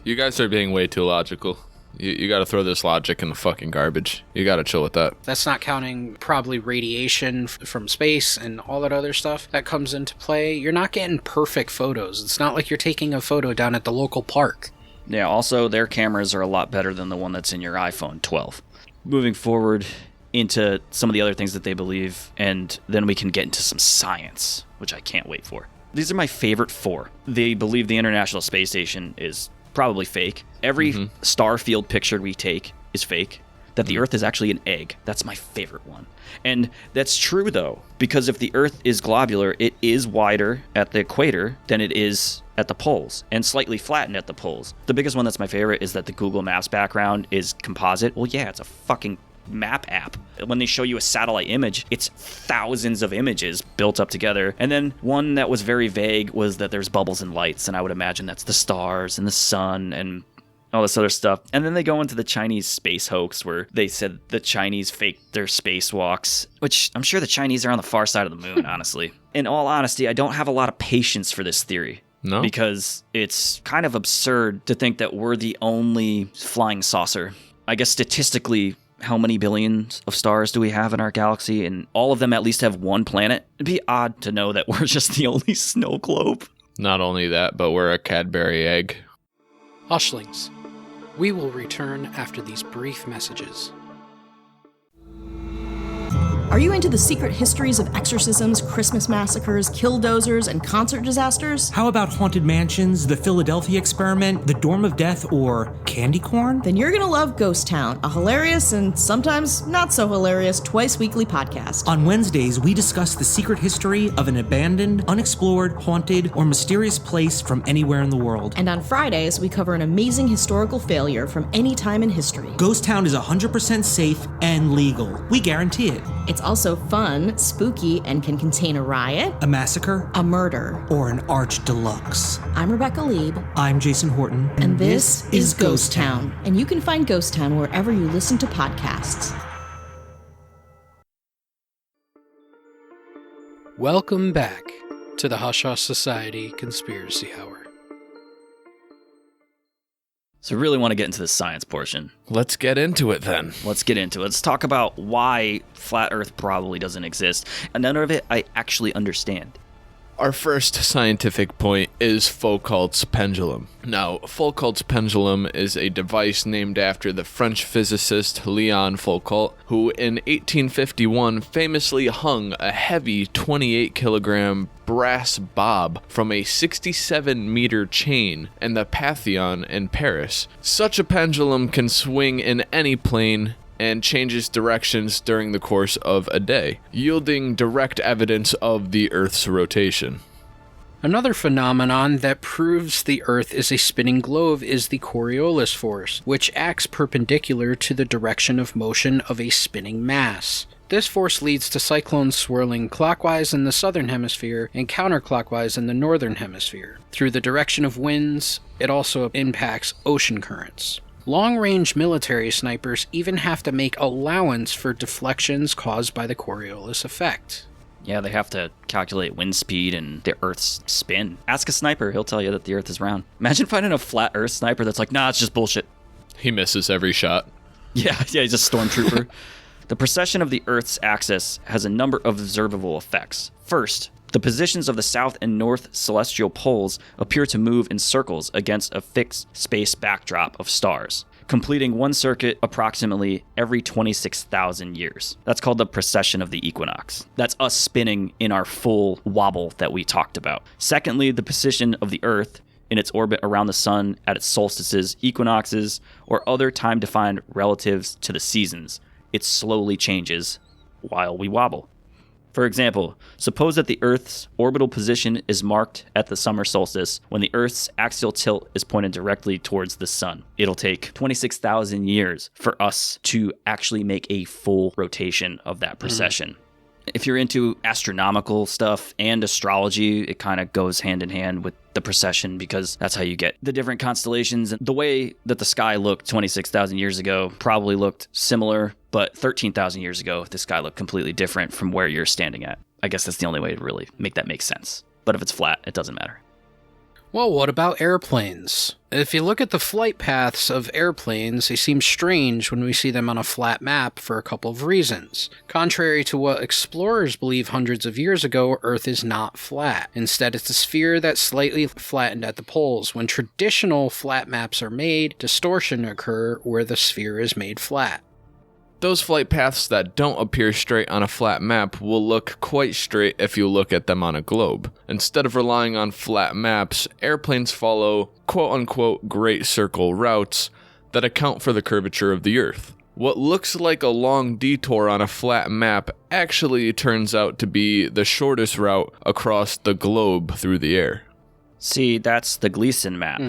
You guys are being way too logical. You got to throw this logic in the fucking garbage. You got to chill with that. That's not counting probably radiation from space and all that other stuff that comes into play. You're not getting perfect photos. It's not like you're taking a photo down at the local park. Yeah, also their cameras are a lot better than the one that's in your iPhone 12. Moving forward into some of the other things that they believe, and then we can get into some science, which I can't wait for. These are my favorite 4. They believe the International Space Station is probably fake. Every star field picture we take is fake. That the Earth is actually an egg. That's my favorite one. And that's true, though, because if the Earth is globular, it is wider at the equator than it is at the poles, and slightly flattened at the poles. The biggest one that's my favorite is that the Google Maps background is composite. Well, yeah, it's a fucking map app. When they show you a satellite image, it's thousands of images built up together. And then one that was very vague was that there's bubbles and lights, and I would imagine that's the stars and the sun and all this other stuff. And then they go into the Chinese space hoax where they said the Chinese faked their spacewalks, which I'm sure the Chinese are on the far side of the moon, honestly. In all honesty, I don't have a lot of patience for this theory. No? Because it's kind of absurd to think that we're the only flying saucer. I guess statistically, how many billions of stars do we have in our galaxy? And all of them at least have one planet. It'd be odd to know that we're just the only snow globe. Not only that, but we're a Cadbury egg. Hushlings, we will return after these brief messages. Are you into the secret histories of exorcisms, Christmas massacres, killdozers, and concert disasters? How about haunted mansions, the Philadelphia experiment, the Dorm of Death, or candy corn? Then you're gonna love Ghost Town, a hilarious and sometimes not so hilarious twice-weekly podcast. On Wednesdays, we discuss the secret history of an abandoned, unexplored, haunted, or mysterious place from anywhere in the world. And on Fridays, we cover an amazing historical failure from any time in history. Ghost Town is 100% safe and legal. We guarantee it. It's also fun, spooky, and can contain a riot, a massacre, a murder, or an arch deluxe. I'm Rebecca Lieb. I'm Jason Horton. And this is Ghost Town. And you can find Ghost Town wherever you listen to podcasts. Welcome back to the Hush Hush Society Conspiracy Hour. So I really want to get into the science portion. Let's get into it then. Let's get into it. Let's talk about why flat Earth probably doesn't exist. And none of it I actually understand. Our first scientific point is Foucault's pendulum. Now, Foucault's pendulum is a device named after the French physicist Leon Foucault, who in 1851 famously hung a heavy 28-kilogram brass bob from a 67-meter chain in the Pantheon in Paris. Such a pendulum can swing in any plane and changes directions during the course of a day, yielding direct evidence of the Earth's rotation. Another phenomenon that proves the Earth is a spinning globe is the Coriolis force, which acts perpendicular to the direction of motion of a spinning mass. This force leads to cyclones swirling clockwise in the southern hemisphere and counterclockwise in the northern hemisphere. Through the direction of winds, it also impacts ocean currents. Long-range military snipers even have to make allowance for deflections caused by the Coriolis effect. Yeah, they have to calculate wind speed and the Earth's spin. Ask a sniper, he'll tell you that the Earth is round. Imagine finding a flat Earth sniper that's like, nah, it's just bullshit. He misses every shot. Yeah, he's a stormtrooper. The precession of the Earth's axis has a number of observable effects. First, the positions of the south and north celestial poles appear to move in circles against a fixed space backdrop of stars. completing one circuit approximately every 26,000 years. That's called the precession of the equinox. That's us spinning in our full wobble that we talked about. Secondly, the position of the Earth in its orbit around the sun at its solstices, equinoxes, or other time-defined relatives to the seasons. It slowly changes while we wobble. For example, suppose that the Earth's orbital position is marked at the summer solstice when the Earth's axial tilt is pointed directly towards the sun. It'll take 26,000 years for us to actually make a full rotation of that precession. If you're into astronomical stuff and astrology, it kind of goes hand in hand with the precession because that's how you get the different constellations. And the way that the sky looked 26,000 years ago probably looked similar, but 13,000 years ago, the sky looked completely different from where you're standing at. I guess that's the only way to really make that make sense. But if it's flat, it doesn't matter. Well, what about airplanes? If you look at the flight paths of airplanes, they seem strange when we see them on a flat map for a couple of reasons. Contrary to what explorers believed hundreds of years ago, Earth is not flat. Instead, it's a sphere that's slightly flattened at the poles. When traditional flat maps are made, distortion occurs where the sphere is made flat. Those flight paths that don't appear straight on a flat map will look quite straight if you look at them on a globe. Instead of relying on flat maps, airplanes follow quote-unquote great circle routes that account for the curvature of the Earth. What looks like a long detour on a flat map actually turns out to be the shortest route across the globe through the air. See, that's the Gleason map.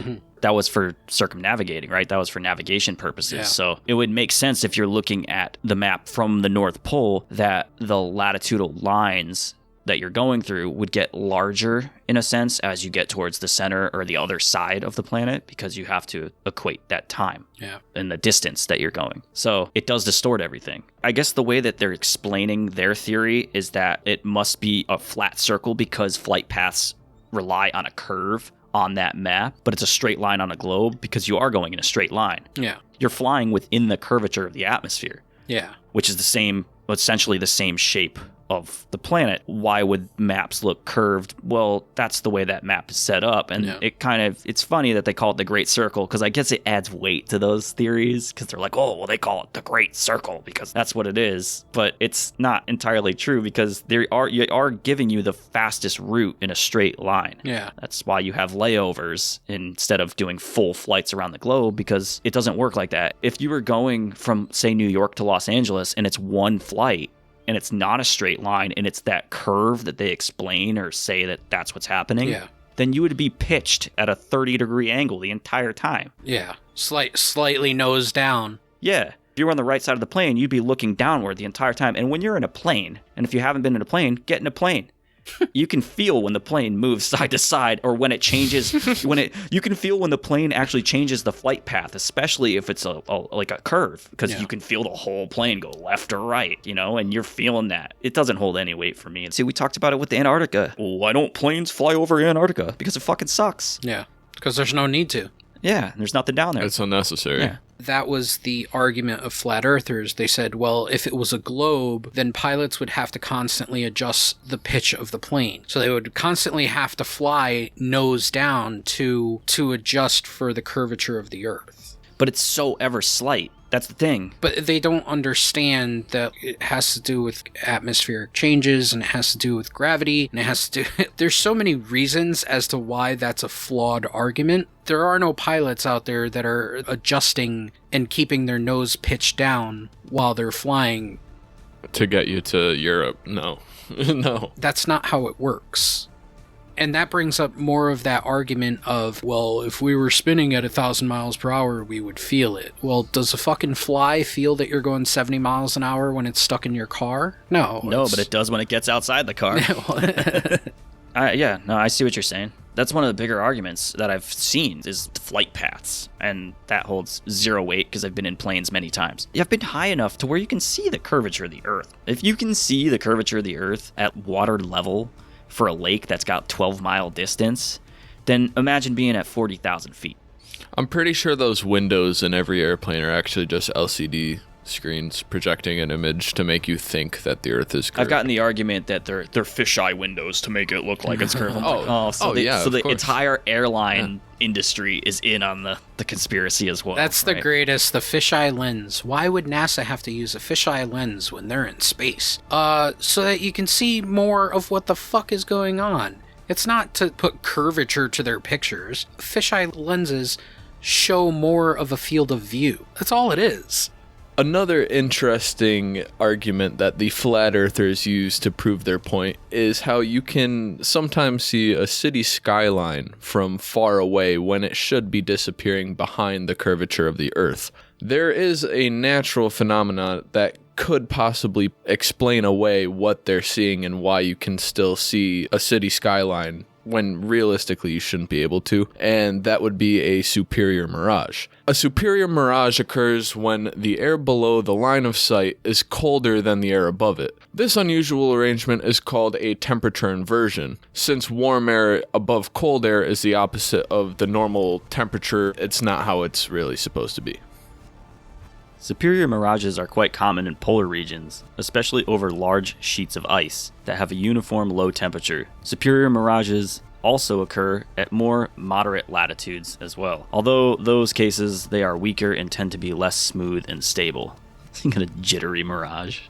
That was for circumnavigating, right? That was for navigation purposes. Yeah. So it would make sense if you're looking at the map from the North Pole that the latitudinal lines that you're going through would get larger in a sense as you get towards the center or the other side of the planet because you have to equate that time and the distance that you're going. So it does distort everything. I guess the way that they're explaining their theory is that it must be a flat circle because flight paths rely on a curve on that map, but it's a straight line on a globe because you are going in a straight line. Yeah. You're flying within the curvature of the atmosphere. Yeah. Which is essentially the same shape of the planet. Why would maps look curved? Well, that's the way that map is set up. And it's funny that they call it the Great Circle because I guess it adds weight to those theories because they're like, oh, well, they call it the Great Circle because that's what it is. But it's not entirely true because you are giving you the fastest route in a straight line. Yeah. That's why you have layovers instead of doing full flights around the globe because it doesn't work like that. If you were going from, say, New York to Los Angeles and it's one flight, and it's not a straight line, and it's that curve that they explain or say that that's what's happening, then you would be pitched at a 30-degree angle the entire time. Yeah, slightly nose down. Yeah. If you were on the right side of the plane, you'd be looking downward the entire time. And when you're in a plane, and if you haven't been in a plane, get in a plane. You can feel when the plane moves side to side or when it changes. You can feel when the plane actually changes the flight path, especially if it's like a curve, because you can feel the whole plane go left or right, and you're feeling that. It doesn't hold any weight for me. And see, we talked about it with the Antarctica. Well, why don't planes fly over Antarctica? Because it fucking sucks. Yeah, because there's no need to. Yeah, there's nothing down there. It's unnecessary. Yeah. That was the argument of flat earthers. They said, well, if it was a globe, then pilots would have to constantly adjust the pitch of the plane. So they would constantly have to fly nose down to adjust for the curvature of the Earth. But it's so ever slight. That's the thing. But they don't understand that it has to do with atmospheric changes, and it has to do with gravity, and it has to do... There's so many reasons as to why that's a flawed argument. There are no pilots out there that are adjusting and keeping their nose pitched down while they're flying. To get you to Europe, no. No. That's not how it works. And that brings up more of that argument of, well, if we were spinning at 1,000 miles per hour, we would feel it. Well, does a fucking fly feel that you're going 70 miles an hour when it's stuck in your car? No. No, but it does when it gets outside the car. I see what you're saying. That's one of the bigger arguments that I've seen is the flight paths, and that holds zero weight because I've been in planes many times. I've been high enough to where you can see the curvature of the Earth. If you can see the curvature of the Earth at water level for a lake that's got 12-mile distance, then imagine being at 40,000 feet. I'm pretty sure those windows in every airplane are actually just LCD screens projecting an image to make you think that the Earth is curved. I've gotten the argument that they're fisheye windows to make it look like it's curved. So the entire airline industry is in on the conspiracy as well. That's the greatest, the fisheye lens. Why would NASA have to use a fisheye lens when they're in space? So that you can see more of what the fuck is going on. It's not to put curvature to their pictures. Fisheye lenses show more of a field of view. That's all it is. Another interesting argument that the flat earthers use to prove their point is how you can sometimes see a city skyline from far away when it should be disappearing behind the curvature of the Earth. There is a natural phenomenon that could possibly explain away what they're seeing and why you can still see a city skyline when realistically you shouldn't be able to, and that would be a superior mirage. A superior mirage occurs when the air below the line of sight is colder than the air above it. This unusual arrangement is called a temperature inversion. Since warm air above cold air is the opposite of the normal temperature, it's not how it's really supposed to be. Superior mirages are quite common in polar regions, especially over large sheets of ice that have a uniform low temperature. Superior mirages also occur at more moderate latitudes as well, although those cases they are weaker and tend to be less smooth and stable. You got a jittery mirage.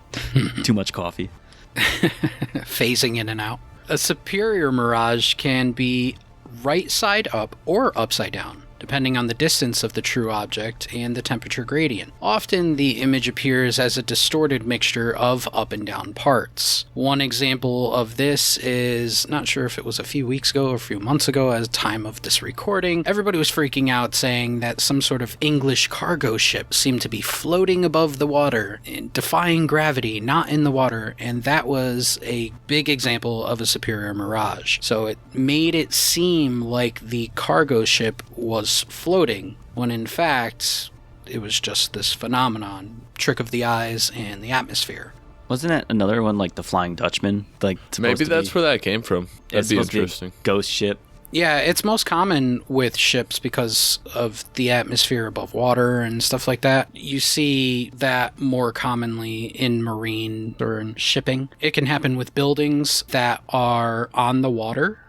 Too much coffee. Phasing in and out. A superior mirage can be right side up or upside down, depending on the distance of the true object and the temperature gradient. Often the image appears as a distorted mixture of up and down parts. One example of this is, not sure if it was a few weeks ago or a few months ago at the time of this recording, everybody was freaking out saying that some sort of English cargo ship seemed to be floating above the water and defying gravity, not in the water, and that was a big example of a superior mirage. So it made it seem like the cargo ship was floating, when in fact it was just this phenomenon, trick of the eyes and the atmosphere. Wasn't that another one like the Flying Dutchman? Like maybe that's where that came from. That'd be interesting. Ghost ship. Yeah, it's most common with ships because of the atmosphere above water and stuff like that. You see that more commonly in marine or in shipping. It can happen with buildings that are on the water,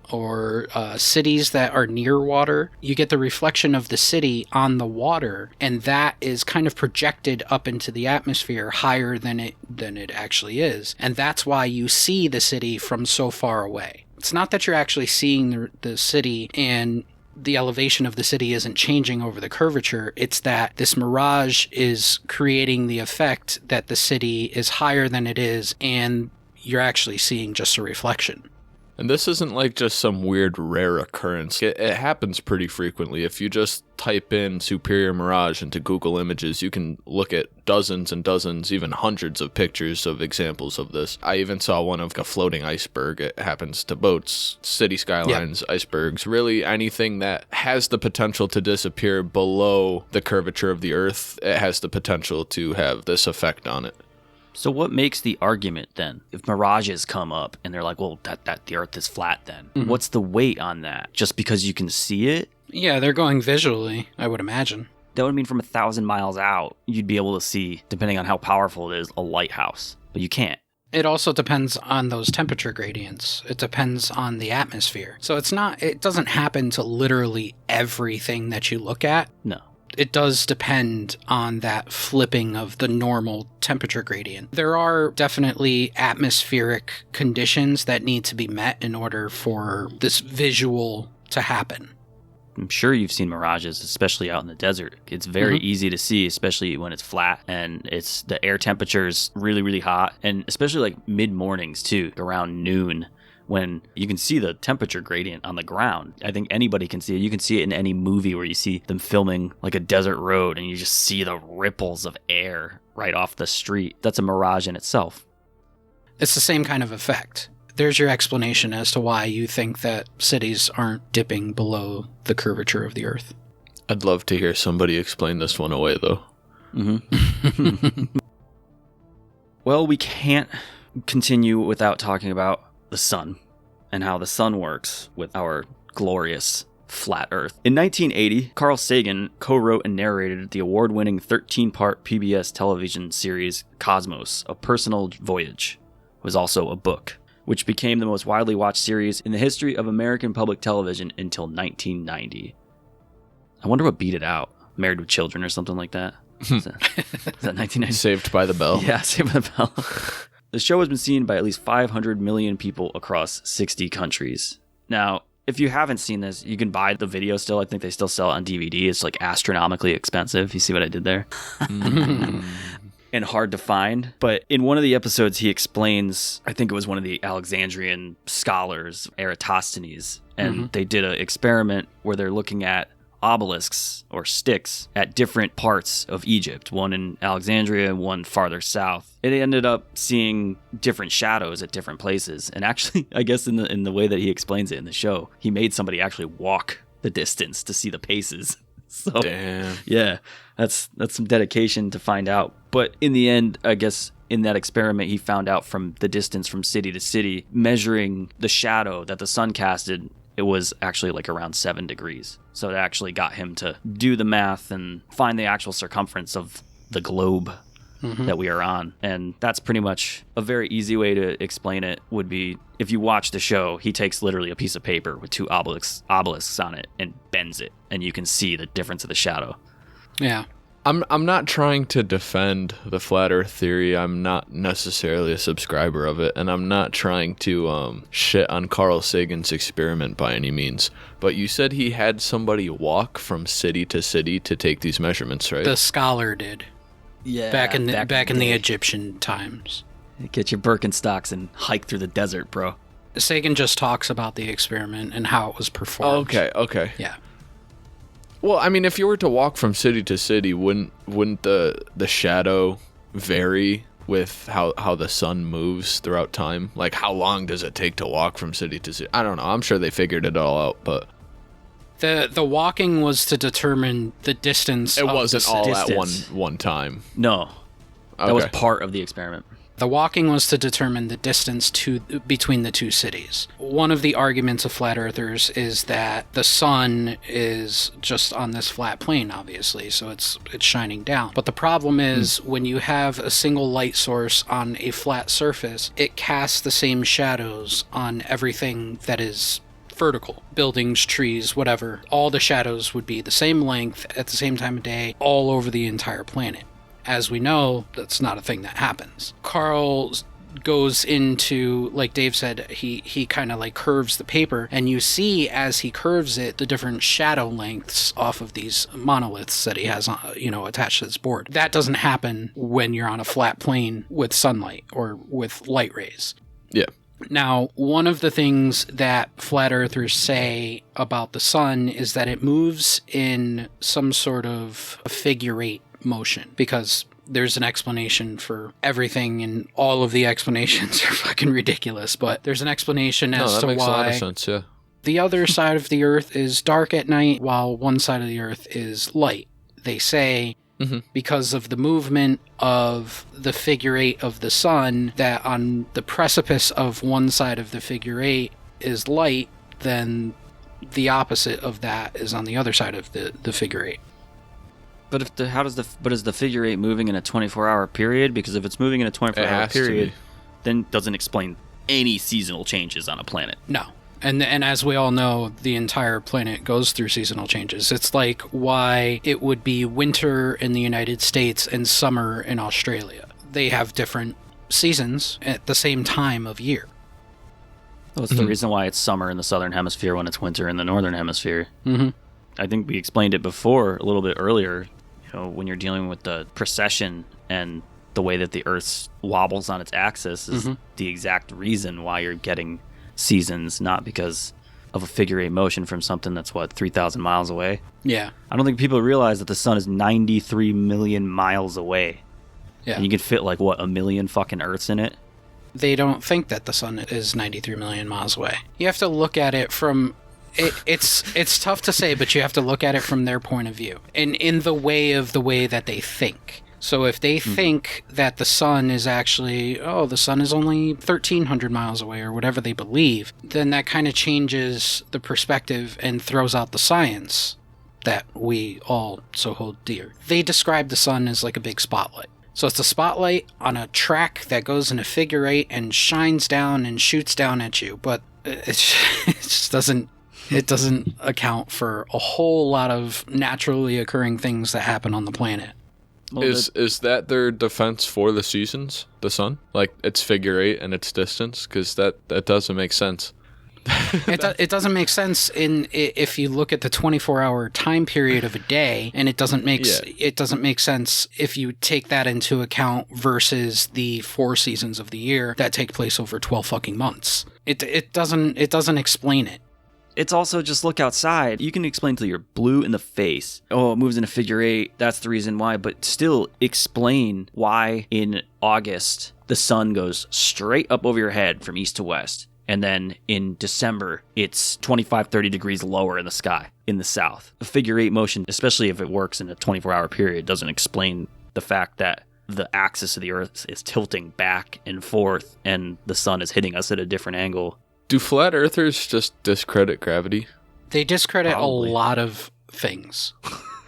or cities that are near water. You get the reflection of the city on the water, and that is kind of projected up into the atmosphere higher than it actually is. And that's why you see the city from so far away. It's not that you're actually seeing the city and the elevation of the city isn't changing over the curvature. It's that this mirage is creating the effect that the city is higher than it is, and you're actually seeing just a reflection. And this isn't like just some weird rare occurrence. It happens pretty frequently. If you just type in superior mirage into Google Images, you can look at dozens and dozens, even hundreds of pictures of examples of this. I even saw one of a floating iceberg. It happens to boats, city skylines, icebergs, really anything that has the potential to disappear below the curvature of the Earth. It has the potential to have this effect on it. So what makes the argument then? If mirages come up and they're like, well, that the Earth is flat then. Mm-hmm. What's the weight on that? Just because you can see it? Yeah, they're going visually, I would imagine. That would mean from 1,000 miles out, you'd be able to see, depending on how powerful it is, a lighthouse. But you can't. It also depends on those temperature gradients. It depends on the atmosphere. So it doesn't happen to literally everything that you look at. No. It does depend on that flipping of the normal temperature gradient. There are definitely atmospheric conditions that need to be met in order for this visual to happen. I'm sure you've seen mirages, especially out in the desert. It's very easy to see, especially when it's flat and it's the air temperature is really, really hot. And especially like mid-mornings too, around noon, when you can see the temperature gradient on the ground. I think anybody can see it. You can see it in any movie where you see them filming like a desert road and you just see the ripples of air right off the street. That's a mirage in itself. It's the same kind of effect. There's your explanation as to why you think that cities aren't dipping below the curvature of the Earth. I'd love to hear somebody explain this one away, though. Well, we can't continue without talking about the sun and how the sun works with our glorious flat Earth. In 1980, Carl Sagan co-wrote and narrated the award-winning 13-part PBS television series Cosmos, A Personal Voyage. It was also a book, which became the most widely watched series in the history of American public television until 1990. I wonder what beat it out. Married with Children or something like that. Is that 1990? Saved by the Bell. Yeah, Saved by the Bell. The show has been seen by at least 500 million people across 60 countries. Now, if you haven't seen this, you can buy the video still. I think they still sell it on DVD. It's like astronomically expensive. You see what I did there? And hard to find. But in one of the episodes, he explains, I think it was one of the Alexandrian scholars, Eratosthenes, and they did an experiment where they're looking at obelisks or sticks at different parts of Egypt, one in Alexandria and one farther south. It ended up seeing different shadows at different places. And actually, I guess in the way that he explains it in the show, he made somebody actually walk the distance to see the paces. So, damn. Yeah, that's some dedication to find out. But in the end, I guess in that experiment, he found out from the distance from city to city, measuring the shadow that the sun casted, it was actually like around 7 degrees. So it actually got him to do the math and find the actual circumference of the globe that we are on. And that's pretty much a very easy way to explain it would be, if you watch the show, he takes literally a piece of paper with 2 obelisks on it and bends it, and you can see the difference of the shadow. Yeah. I'm not trying to defend the flat earth theory. I'm not necessarily a subscriber of it, and I'm not trying to shit on Carl Sagan's experiment by any means. But you said he had somebody walk from city to city to take these measurements, right? The scholar did. Yeah. Back in the Egyptian times. Get your Birkenstocks and hike through the desert, bro. Sagan just talks about the experiment and how it was performed. Okay. Yeah. Well, I mean, if you were to walk from city to city, wouldn't the shadow vary with how the sun moves throughout time? Like, how long does it take to walk from city to city? I don't know. I'm sure they figured it all out, but the walking was to determine the distance. It wasn't all distance. at one time. No, that was part of the experiment. The walking was to determine the distance between the two cities. One of the arguments of flat earthers is that the sun is just on this flat plane, obviously, so it's shining down. But the problem is when you have a single light source on a flat surface, it casts the same shadows on everything that is vertical. Buildings, trees, whatever. All the shadows would be the same length at the same time of day all over the entire planet. As we know, that's not a thing that happens. Carl goes into, like Dave said, he kind of like curves the paper, and you see as he curves it the different shadow lengths off of these monoliths that he has, attached to this board. That doesn't happen when you're on a flat plane with sunlight or with light rays. Yeah. Now, one of the things that flat earthers say about the sun is that it moves in some sort of figure eight motion, because there's an explanation for everything, and all of the explanations are fucking ridiculous, but there's an explanation as to why makes a lot of sense, yeah. The other side of the earth is dark at night while one side of the earth is light. They say because of the movement of the figure eight of the sun, that on the precipice of one side of the figure eight is light, then the opposite of that is on the other side of the figure eight. But is the figure eight moving in a 24-hour period? Because if it's moving in a 24-hour period, then it doesn't explain any seasonal changes on a planet. No. And as we all know, the entire planet goes through seasonal changes. It's like why it would be winter in the United States and summer in Australia. They have different seasons at the same time of year. Well, it's the reason why it's summer in the southern hemisphere when it's winter in the northern hemisphere. I think we explained it before a little bit earlier. When you're dealing with the precession and the way that the Earth wobbles on its axis is the exact reason why you're getting seasons, not because of a figure eight motion from something that's 3,000 miles away. Yeah. I don't think people realize that the sun is 93 million miles away. Yeah. And you can fit a million fucking Earths in it. They don't think that the sun is 93 million miles away. You have to look at it from... It's tough to say, but you have to look at it from their point of view, and in the way that they think. So if they think that the sun is actually, the sun is only 1,300 miles away or whatever they believe, then that kind of changes the perspective and throws out the science that we all so hold dear. They describe the sun as like a big spotlight. So it's a spotlight on a track that goes in a figure eight and shines down and shoots down at you, but it just doesn't account for a whole lot of naturally occurring things that happen on the planet. Well, is that their defense for the seasons, the sun? Like, its figure eight and its distance? Because that doesn't make sense. It doesn't make sense if you look at the 24-hour time period of a day, and it doesn't make sense if you take that into account versus the 4 seasons of the year that take place over 12 fucking months. It doesn't explain it. It's also just look outside. You can explain till you're blue in the face. Oh, it moves in a figure eight. That's the reason why. But still explain why in August the sun goes straight up over your head from east to west. And then in December, it's 25, 30 degrees lower in the sky in the south. A figure eight motion, especially if it works in a 24-hour period, doesn't explain the fact that the axis of the Earth is tilting back and forth and the sun is hitting us at a different angle. Do flat earthers just discredit gravity? They discredit Probably. A lot of things.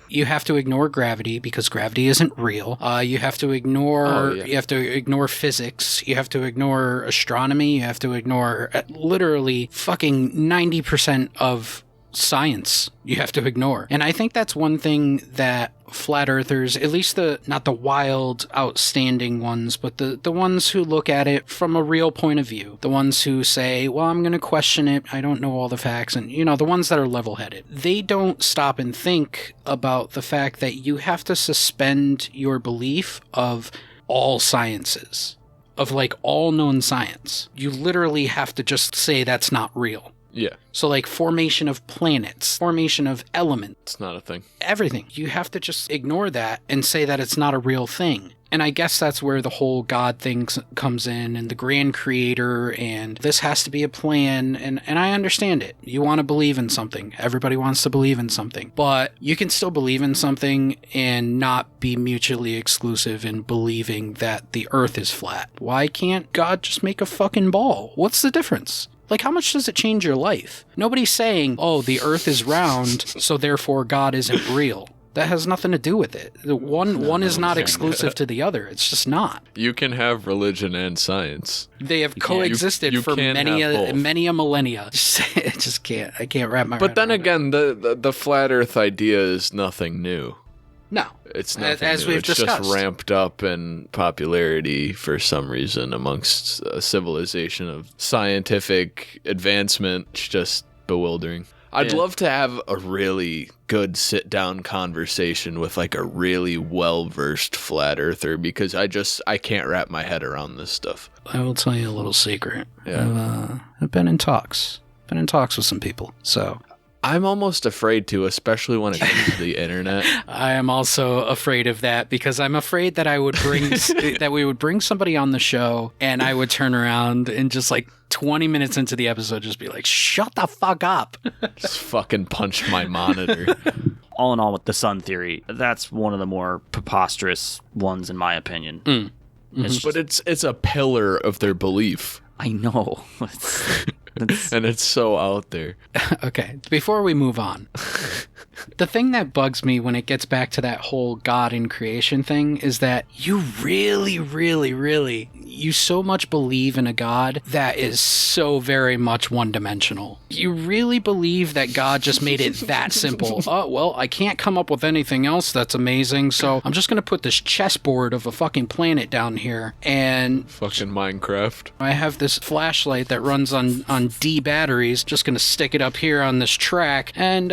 You have to ignore gravity because gravity isn't real. You have to ignore you have to ignore physics. You have to ignore astronomy. You have to ignore literally fucking 90% of science. You have to ignore. And I think that's one thing that flat earthers, at least not the wild, outstanding ones, but the ones who look at it from a real point of view, the ones who say, well, I'm going to question it, I don't know all the facts, and the ones that are level-headed, they don't stop and think about the fact that you have to suspend your belief of all sciences, of like all known science. You literally have to just say that's not real. Yeah. So like formation of planets, formation of elements. It's not a thing. Everything. You have to just ignore that and say that it's not a real thing. And I guess that's where the whole God thing comes in and the grand creator and this has to be a plan. And I understand it. You want to believe in something. Everybody wants to believe in something. But you can still believe in something and not be mutually exclusive in believing that the earth is flat. Why can't God just make a fucking ball? What's the difference? Like, how much does it change your life? Nobody's saying, oh, the earth is round, so therefore God isn't real. That has nothing to do with it. One is not exclusive to the other. It's just not. You can have religion and science. They have coexisted for many a millennia. Just can't. I can't wrap my head around it. But then again, the flat earth idea is nothing new. No. It's nothing as new. We've discussed. Just ramped up in popularity for some reason amongst a civilization of scientific advancement. It's just bewildering. I'd love to have a really good sit-down conversation with like a really well-versed flat earther because I can't wrap my head around this stuff. I will tell you a little secret. Yeah. I've been in talks. Been in talks with some people. So I'm almost afraid to, especially when it comes to the internet. I am also afraid of that because I'm afraid that we would bring somebody on the show and I would turn around and just like 20 minutes into the episode just be like, shut the fuck up. Just fucking punch my monitor. All in all, with the sun theory, that's one of the more preposterous ones in my opinion. But it's a pillar of their belief. I know. And it's so out there. Okay, before we move on, the thing that bugs me when it gets back to that whole God in creation thing is that you really, really, really, you so much believe in a God that is so very much one-dimensional. You really believe that God just made it that simple. Oh, well, I can't come up with anything else that's amazing, so I'm just going to put this chessboard of a fucking planet down here, and fucking Minecraft. I have this flashlight that runs on D batteries, just going to stick it up here on this track, and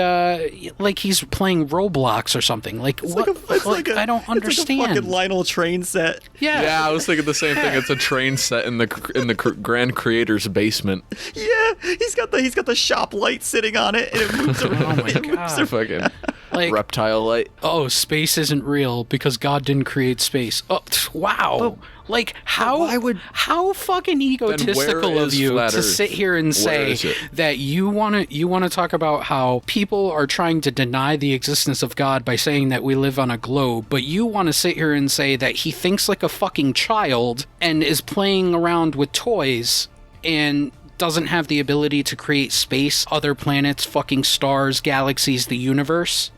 like he's playing Roblox or something. Like, I don't understand. It's like a fucking Lionel train set. Yeah, I was thinking the same thing. It's a train set in the grand creator's basement. Yeah, he's got the shop light sitting on it, and it moves around. Oh my god! Like, reptile light. Oh, space isn't real because God didn't create space. Oh, wow. Like, how fucking egotistical of you to sit here and say that you want to talk about how people are trying to deny the existence of God by saying that we live on a globe, but you want to sit here and say that he thinks like a fucking child and is playing around with toys and doesn't have the ability to create space, other planets, fucking stars, galaxies, the universe?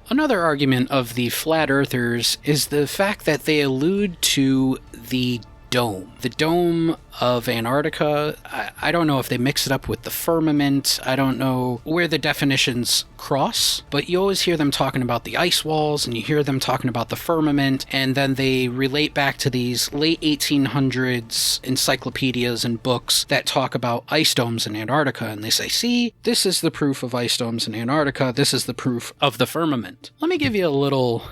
Another argument of the flat earthers is the fact that they allude to the dome. The dome of Antarctica, I don't know if they mix it up with the firmament. I don't know where the definitions cross, but you always hear them talking about the ice walls and you hear them talking about the firmament, and then they relate back to these late 1800s encyclopedias and books that talk about ice domes in Antarctica, and they say, see, this is the proof of ice domes in Antarctica, this is the proof of the firmament. Let me give you a little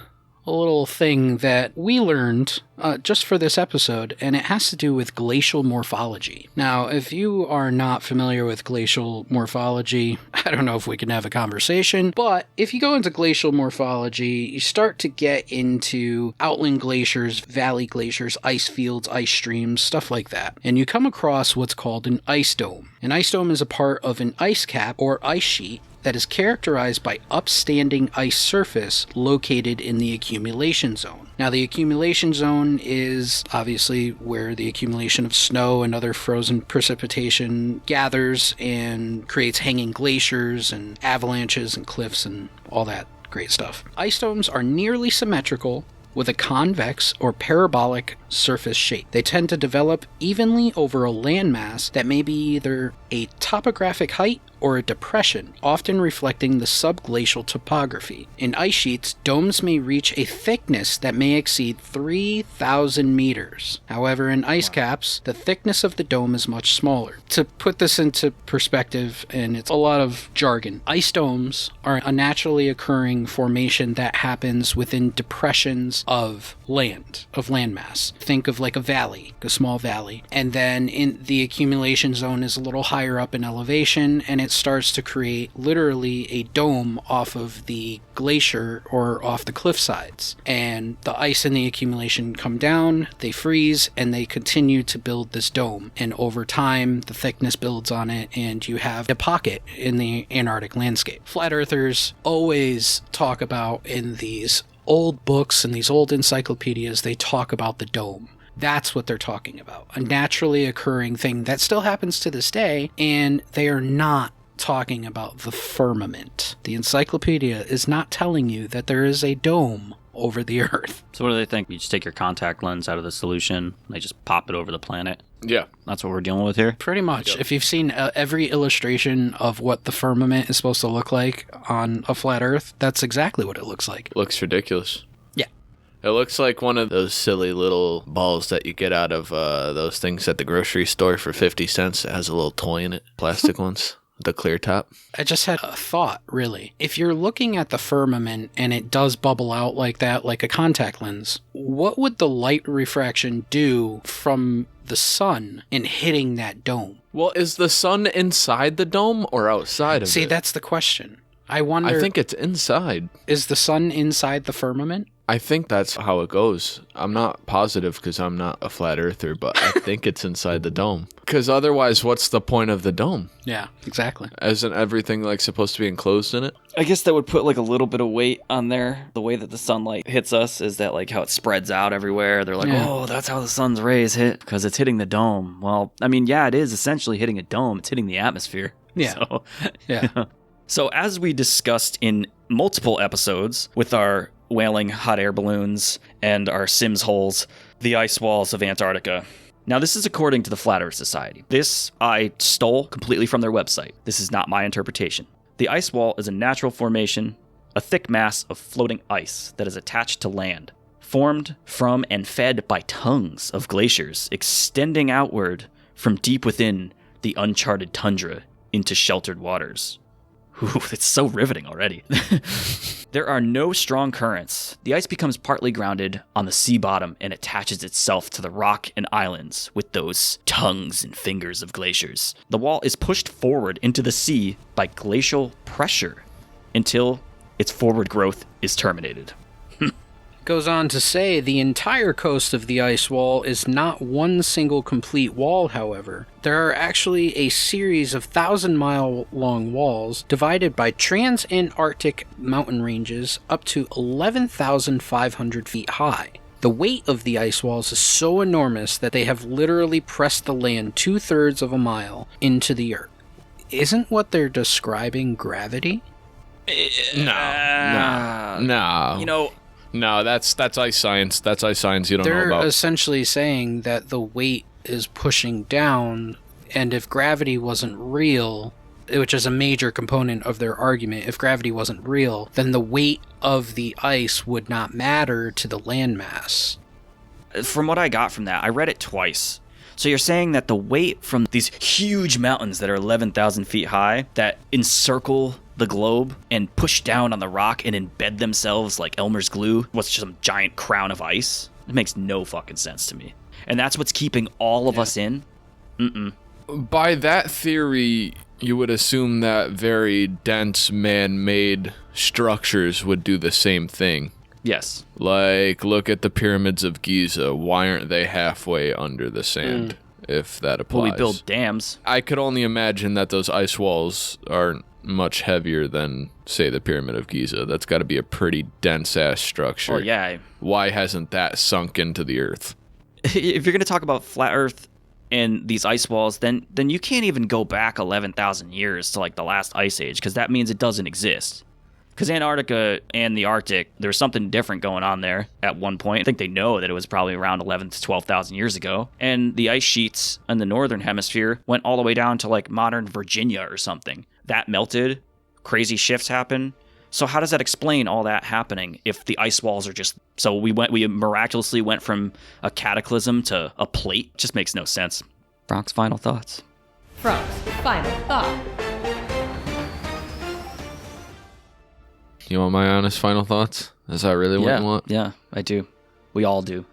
thing that we learned just for this episode, and it has to do with glacial morphology. Now, if you are not familiar with glacial morphology, I don't know if we can have a conversation, but if you go into glacial morphology, you start to get into outland glaciers, valley glaciers, ice fields, ice streams, stuff like that. And you come across what's called an ice dome. An ice dome is a part of an ice cap or ice sheet that is characterized by upstanding ice surface located in the accumulation zone. Now, the accumulation zone is obviously where the accumulation of snow and other frozen precipitation gathers and creates hanging glaciers and avalanches and cliffs and all that great stuff. Ice domes are nearly symmetrical with a convex or parabolic surface shape. They tend to develop evenly over a landmass that may be either a topographic height or a depression, often reflecting the subglacial topography. In ice sheets, domes may reach a thickness that may exceed 3,000 meters. However, in ice caps, the thickness of the dome is much smaller. To put this into perspective, and it's a lot of jargon, ice domes are a naturally occurring formation that happens within depressions of landmass. Think of like a valley, a small valley, and then in the accumulation zone is a little higher up in elevation, and it starts to create literally a dome off of the glacier or off the cliff sides. And the ice in the accumulation come down, they freeze, and they continue to build this dome. And over time, the thickness builds on it, and you have a pocket in the Antarctic landscape. Flat earthers always talk about in these old books and these old encyclopedias, they talk about the dome. That's what they're talking about. A naturally occurring thing that still happens to this day, and they are not talking about the firmament. The encyclopedia is not telling you that there is a dome over the Earth. So what do they think? You just take your contact lens out of the solution, they just pop it over the planet? Yeah. That's what we're dealing with here? Pretty much. Yep. If you've seen every illustration of what the firmament is supposed to look like on a flat Earth, that's exactly what it looks like. Looks ridiculous. Yeah. It looks like one of those silly little balls that you get out of those things at the grocery store for 50 cents. It has a little toy in it. Plastic ones. The clear top. I just had a thought, really. If you're looking at the firmament and it does bubble out like that, like a contact lens, what would the light refraction do from the sun in hitting that dome? Well, is the sun inside the dome or outside of it? See, that's the question. I wonder... I think it's inside. Is the sun inside the firmament? I think that's how it goes. I'm not positive because I'm not a flat earther, but I think it's inside the dome. Because otherwise, what's the point of the dome? Yeah, exactly. Isn't everything like supposed to be enclosed in it? I guess that would put like a little bit of weight on there. The way that the sunlight hits us is that like how it spreads out everywhere. They're like, oh, that's how the sun's rays hit because it's hitting the dome. Well, I mean, yeah, it is essentially hitting a dome. It's hitting the atmosphere. Yeah. So, yeah. So as we discussed in multiple episodes with our whaling hot air balloons and our Sims holes, the ice walls of Antarctica. Now, this is according to the Flat Earth Society. This I stole completely from their website. This is not my interpretation. The ice wall is a natural formation, a thick mass of floating ice that is attached to land, formed from and fed by tongues of glaciers extending outward from deep within the uncharted tundra into sheltered waters. Ooh, it's so riveting already. There are no strong currents. The ice becomes partly grounded on the sea bottom and attaches itself to the rock and islands with those tongues and fingers of glaciers. The wall is pushed forward into the sea by glacial pressure. until its forward growth is terminated. Goes on to say the entire coast of the ice wall is not one single complete wall, however. There are actually a series of 1,000-mile-long walls divided by trans-Antarctic mountain ranges up to 11,500 feet high. The weight of the ice walls is so enormous that they have literally pressed the land 2/3 of a mile into the earth. Isn't what they're describing gravity? No. You know, No, that's ice science. That's ice science you don't know they're about. essentially saying that the weight is pushing down, and if gravity wasn't real, which is a major component of their argument, if gravity wasn't real, then the weight of the ice would not matter to the landmass. from what I got from that, I read it twice. So you're saying that the weight from these huge mountains that are 11,000 feet high that encircle the globe and push down on the rock and embed themselves like Elmer's glue was just some giant crown of ice? It makes no fucking sense to me. And that's what's keeping all of us in? By that theory, you would assume that very dense man-made structures would do the same thing. Yes. Like, look at the pyramids of Giza. Why aren't they halfway under the sand, if that applies? Well, we build dams. I could only imagine that those ice walls aren't much heavier than, say, the Pyramid of Giza. That's got to be a pretty dense-ass structure. Well, yeah. Why hasn't that sunk into the earth? If you're going to talk about flat Earth and these ice walls, then you can't even go back 11,000 years to like the last ice age, because that means it doesn't exist. Because Antarctica and the Arctic, there's something different going on there at one point. I think they know that it was probably around 11 to 12,000 years ago. And the ice sheets in the northern hemisphere went all the way down to like modern Virginia or something. That melted, crazy shifts happen. So how does that explain all that happening if the ice walls are just... So we miraculously went from a cataclysm to a plate? Just makes no sense. Brock's final thoughts. Frank's final thought. You want my honest final thoughts? Is that really what you want? Yeah, I do. We all do.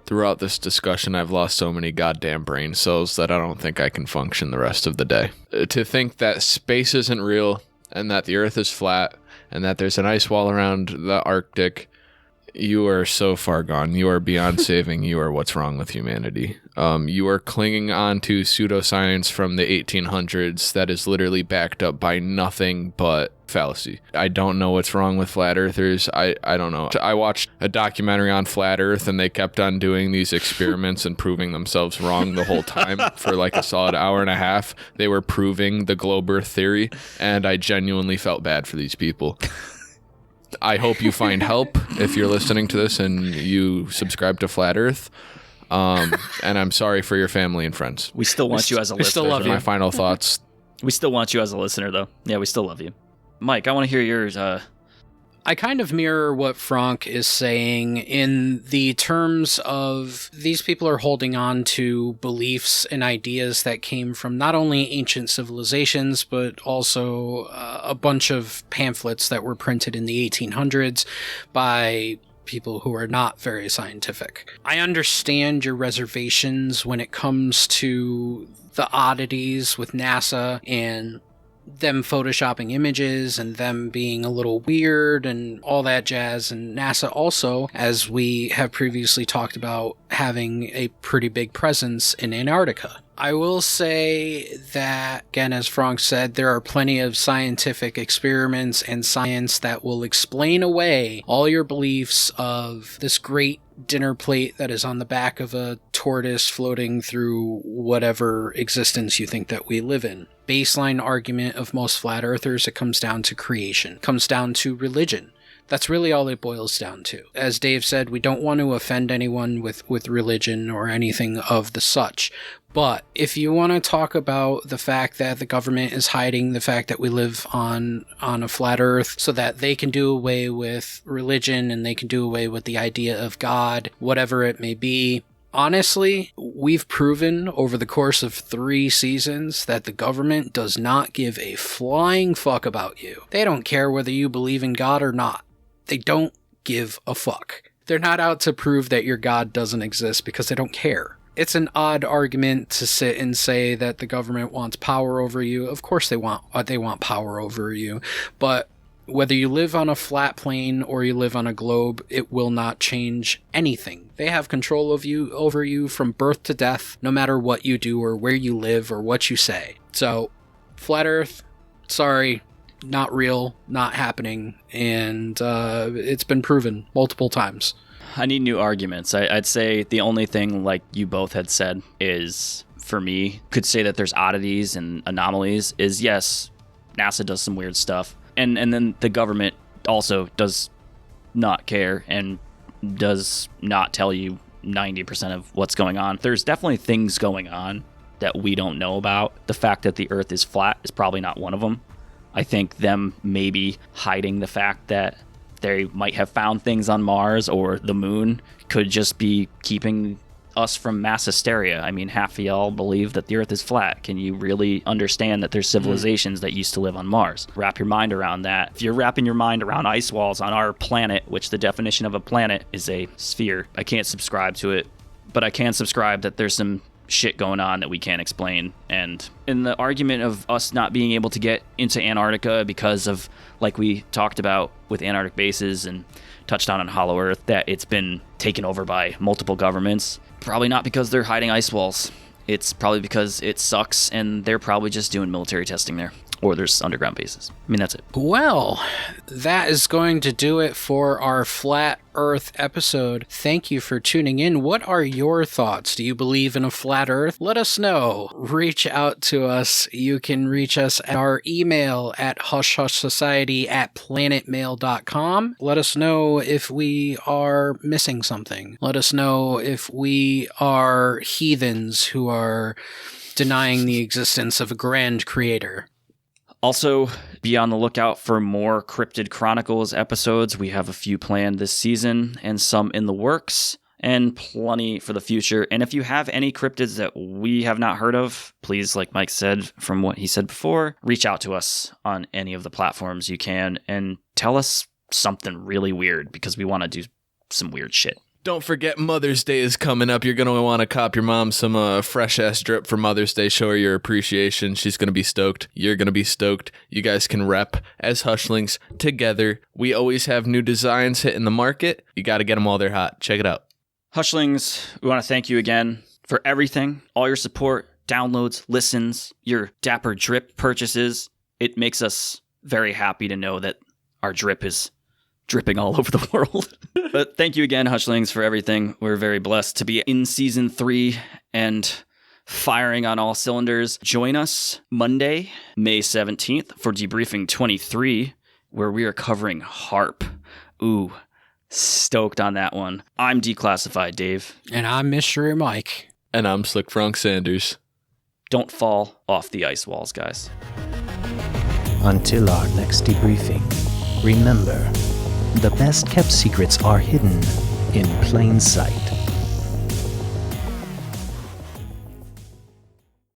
Throughout this discussion, I've lost so many goddamn brain cells that I don't think I can function the rest of the day. To think that space isn't real, and that the Earth is flat, and that there's an ice wall around the Arctic, you are so far gone. You are beyond saving. You are what's wrong with humanity. You are clinging on to pseudoscience from the 1800s that is literally backed up by nothing but fallacy. I don't know what's wrong with flat earthers. I don't know. I watched a documentary on flat earth, and they kept on doing these experiments and proving themselves wrong the whole time for like a solid hour and a half. They were proving the globe earth theory, and I genuinely felt bad for these people. I hope you find help if you're listening to this and you subscribe to Flat Earth. And I'm sorry for your family and friends. We still want you as a listener. We still love you. My final thoughts. We still want you as a listener, though. Yeah, we still love you. Mike, I want to hear yours. I kind of mirror what Frank is saying in the terms of these people are holding on to beliefs and ideas that came from not only ancient civilizations, but also a bunch of pamphlets that were printed in the 1800s by people who are not very scientific. I understand your reservations when it comes to the oddities with NASA and them photoshopping images and them being a little weird and all that jazz. And NASA also, as we have previously talked about, having a pretty big presence in Antarctica. I will say that, again, as Frank said, there are plenty of scientific experiments and science that will explain away all your beliefs of this great dinner plate that is on the back of a tortoise floating through whatever existence you think that we live in. Baseline argument of most flat earthers, it comes down to creation, comes down to religion. That's really all it boils down to. As Dave said, we don't want to offend anyone with religion or anything of the such. But if you want to talk about the fact that the government is hiding the fact that we live on a flat earth so that they can do away with religion and they can do away with the idea of God, whatever it may be, honestly, we've proven over the course of 3 seasons that the government does not give a flying fuck about you. They don't care whether you believe in God or not. They don't give a fuck. They're not out to prove that your God doesn't exist because they don't care. It's an odd argument to sit and say that the government wants power over you. Of course they want power over you, but Whether you live on a flat plane or you live on a globe, it will not change anything. They have control of you, over you from birth to death, no matter what you do or where you live or what you say. So, Flat Earth, sorry, not real, not happening, and it's been proven multiple times. I need new arguments. I'd say the only thing, like you both had said, is, for me, could say that there's oddities and anomalies, is yes, NASA does some weird stuff. And then the government also does not care and does not tell you 90% of what's going on. There's definitely things going on that we don't know about. The fact that the Earth is flat is probably not one of them. I think them maybe hiding the fact that they might have found things on Mars or the moon could just be keeping us from mass hysteria. I mean, half of y'all believe that the Earth is flat. Can you really understand that there's civilizations that used to live on Mars? Wrap your mind around that. If you're wrapping your mind around ice walls on our planet, which the definition of a planet is a sphere, I can't subscribe to it, but I can subscribe that there's some shit going on that we can't explain. And in the argument of us not being able to get into Antarctica because of, like we talked about with Antarctic bases and touched on Hollow Earth, that it's been taken over by multiple governments, probably not because they're hiding ice walls. It's probably because it sucks and they're probably just doing military testing there. Or there's underground bases. I mean, that's it. Well, that is going to do it for our Flat Earth episode. Thank you for tuning in. What are your thoughts? Do you believe in a flat Earth? Let us know. Reach out to us. You can reach us at our email at hushhushsociety@planetmail.com. Let us know if we are missing something. Let us know if we are heathens who are denying the existence of a grand creator. Also, be on the lookout for more Cryptid Chronicles episodes. We have a few planned this season and some in the works, and plenty for the future. And if you have any cryptids that we have not heard of, please, like Mike said from what he said before, reach out to us on any of the platforms you can and tell us something really weird, because we want to do some weird shit. Don't forget Mother's Day is coming up. You're going to want to cop your mom some fresh-ass drip for Mother's Day. Show her your appreciation. She's going to be stoked. You're going to be stoked. You guys can rep as Hushlings together. We always have new designs hitting the market. You got to get them while they're hot. Check it out. Hushlings, we want to thank you again for everything, all your support, downloads, listens, your Dapper Drip purchases. It makes us very happy to know that our drip is dripping all over the world. But thank you again, Hushlings, for everything. We're very blessed to be in season 3 and firing on all cylinders. Join us Monday, May 17th for Debriefing 23, where we are covering HARP. Ooh, stoked on that one. I'm Declassified Dave. And I'm Mystery Mike. And I'm Slick Frank Sanders. Don't fall off the ice walls, guys. Until our next debriefing, remember, the best kept secrets are hidden in plain sight.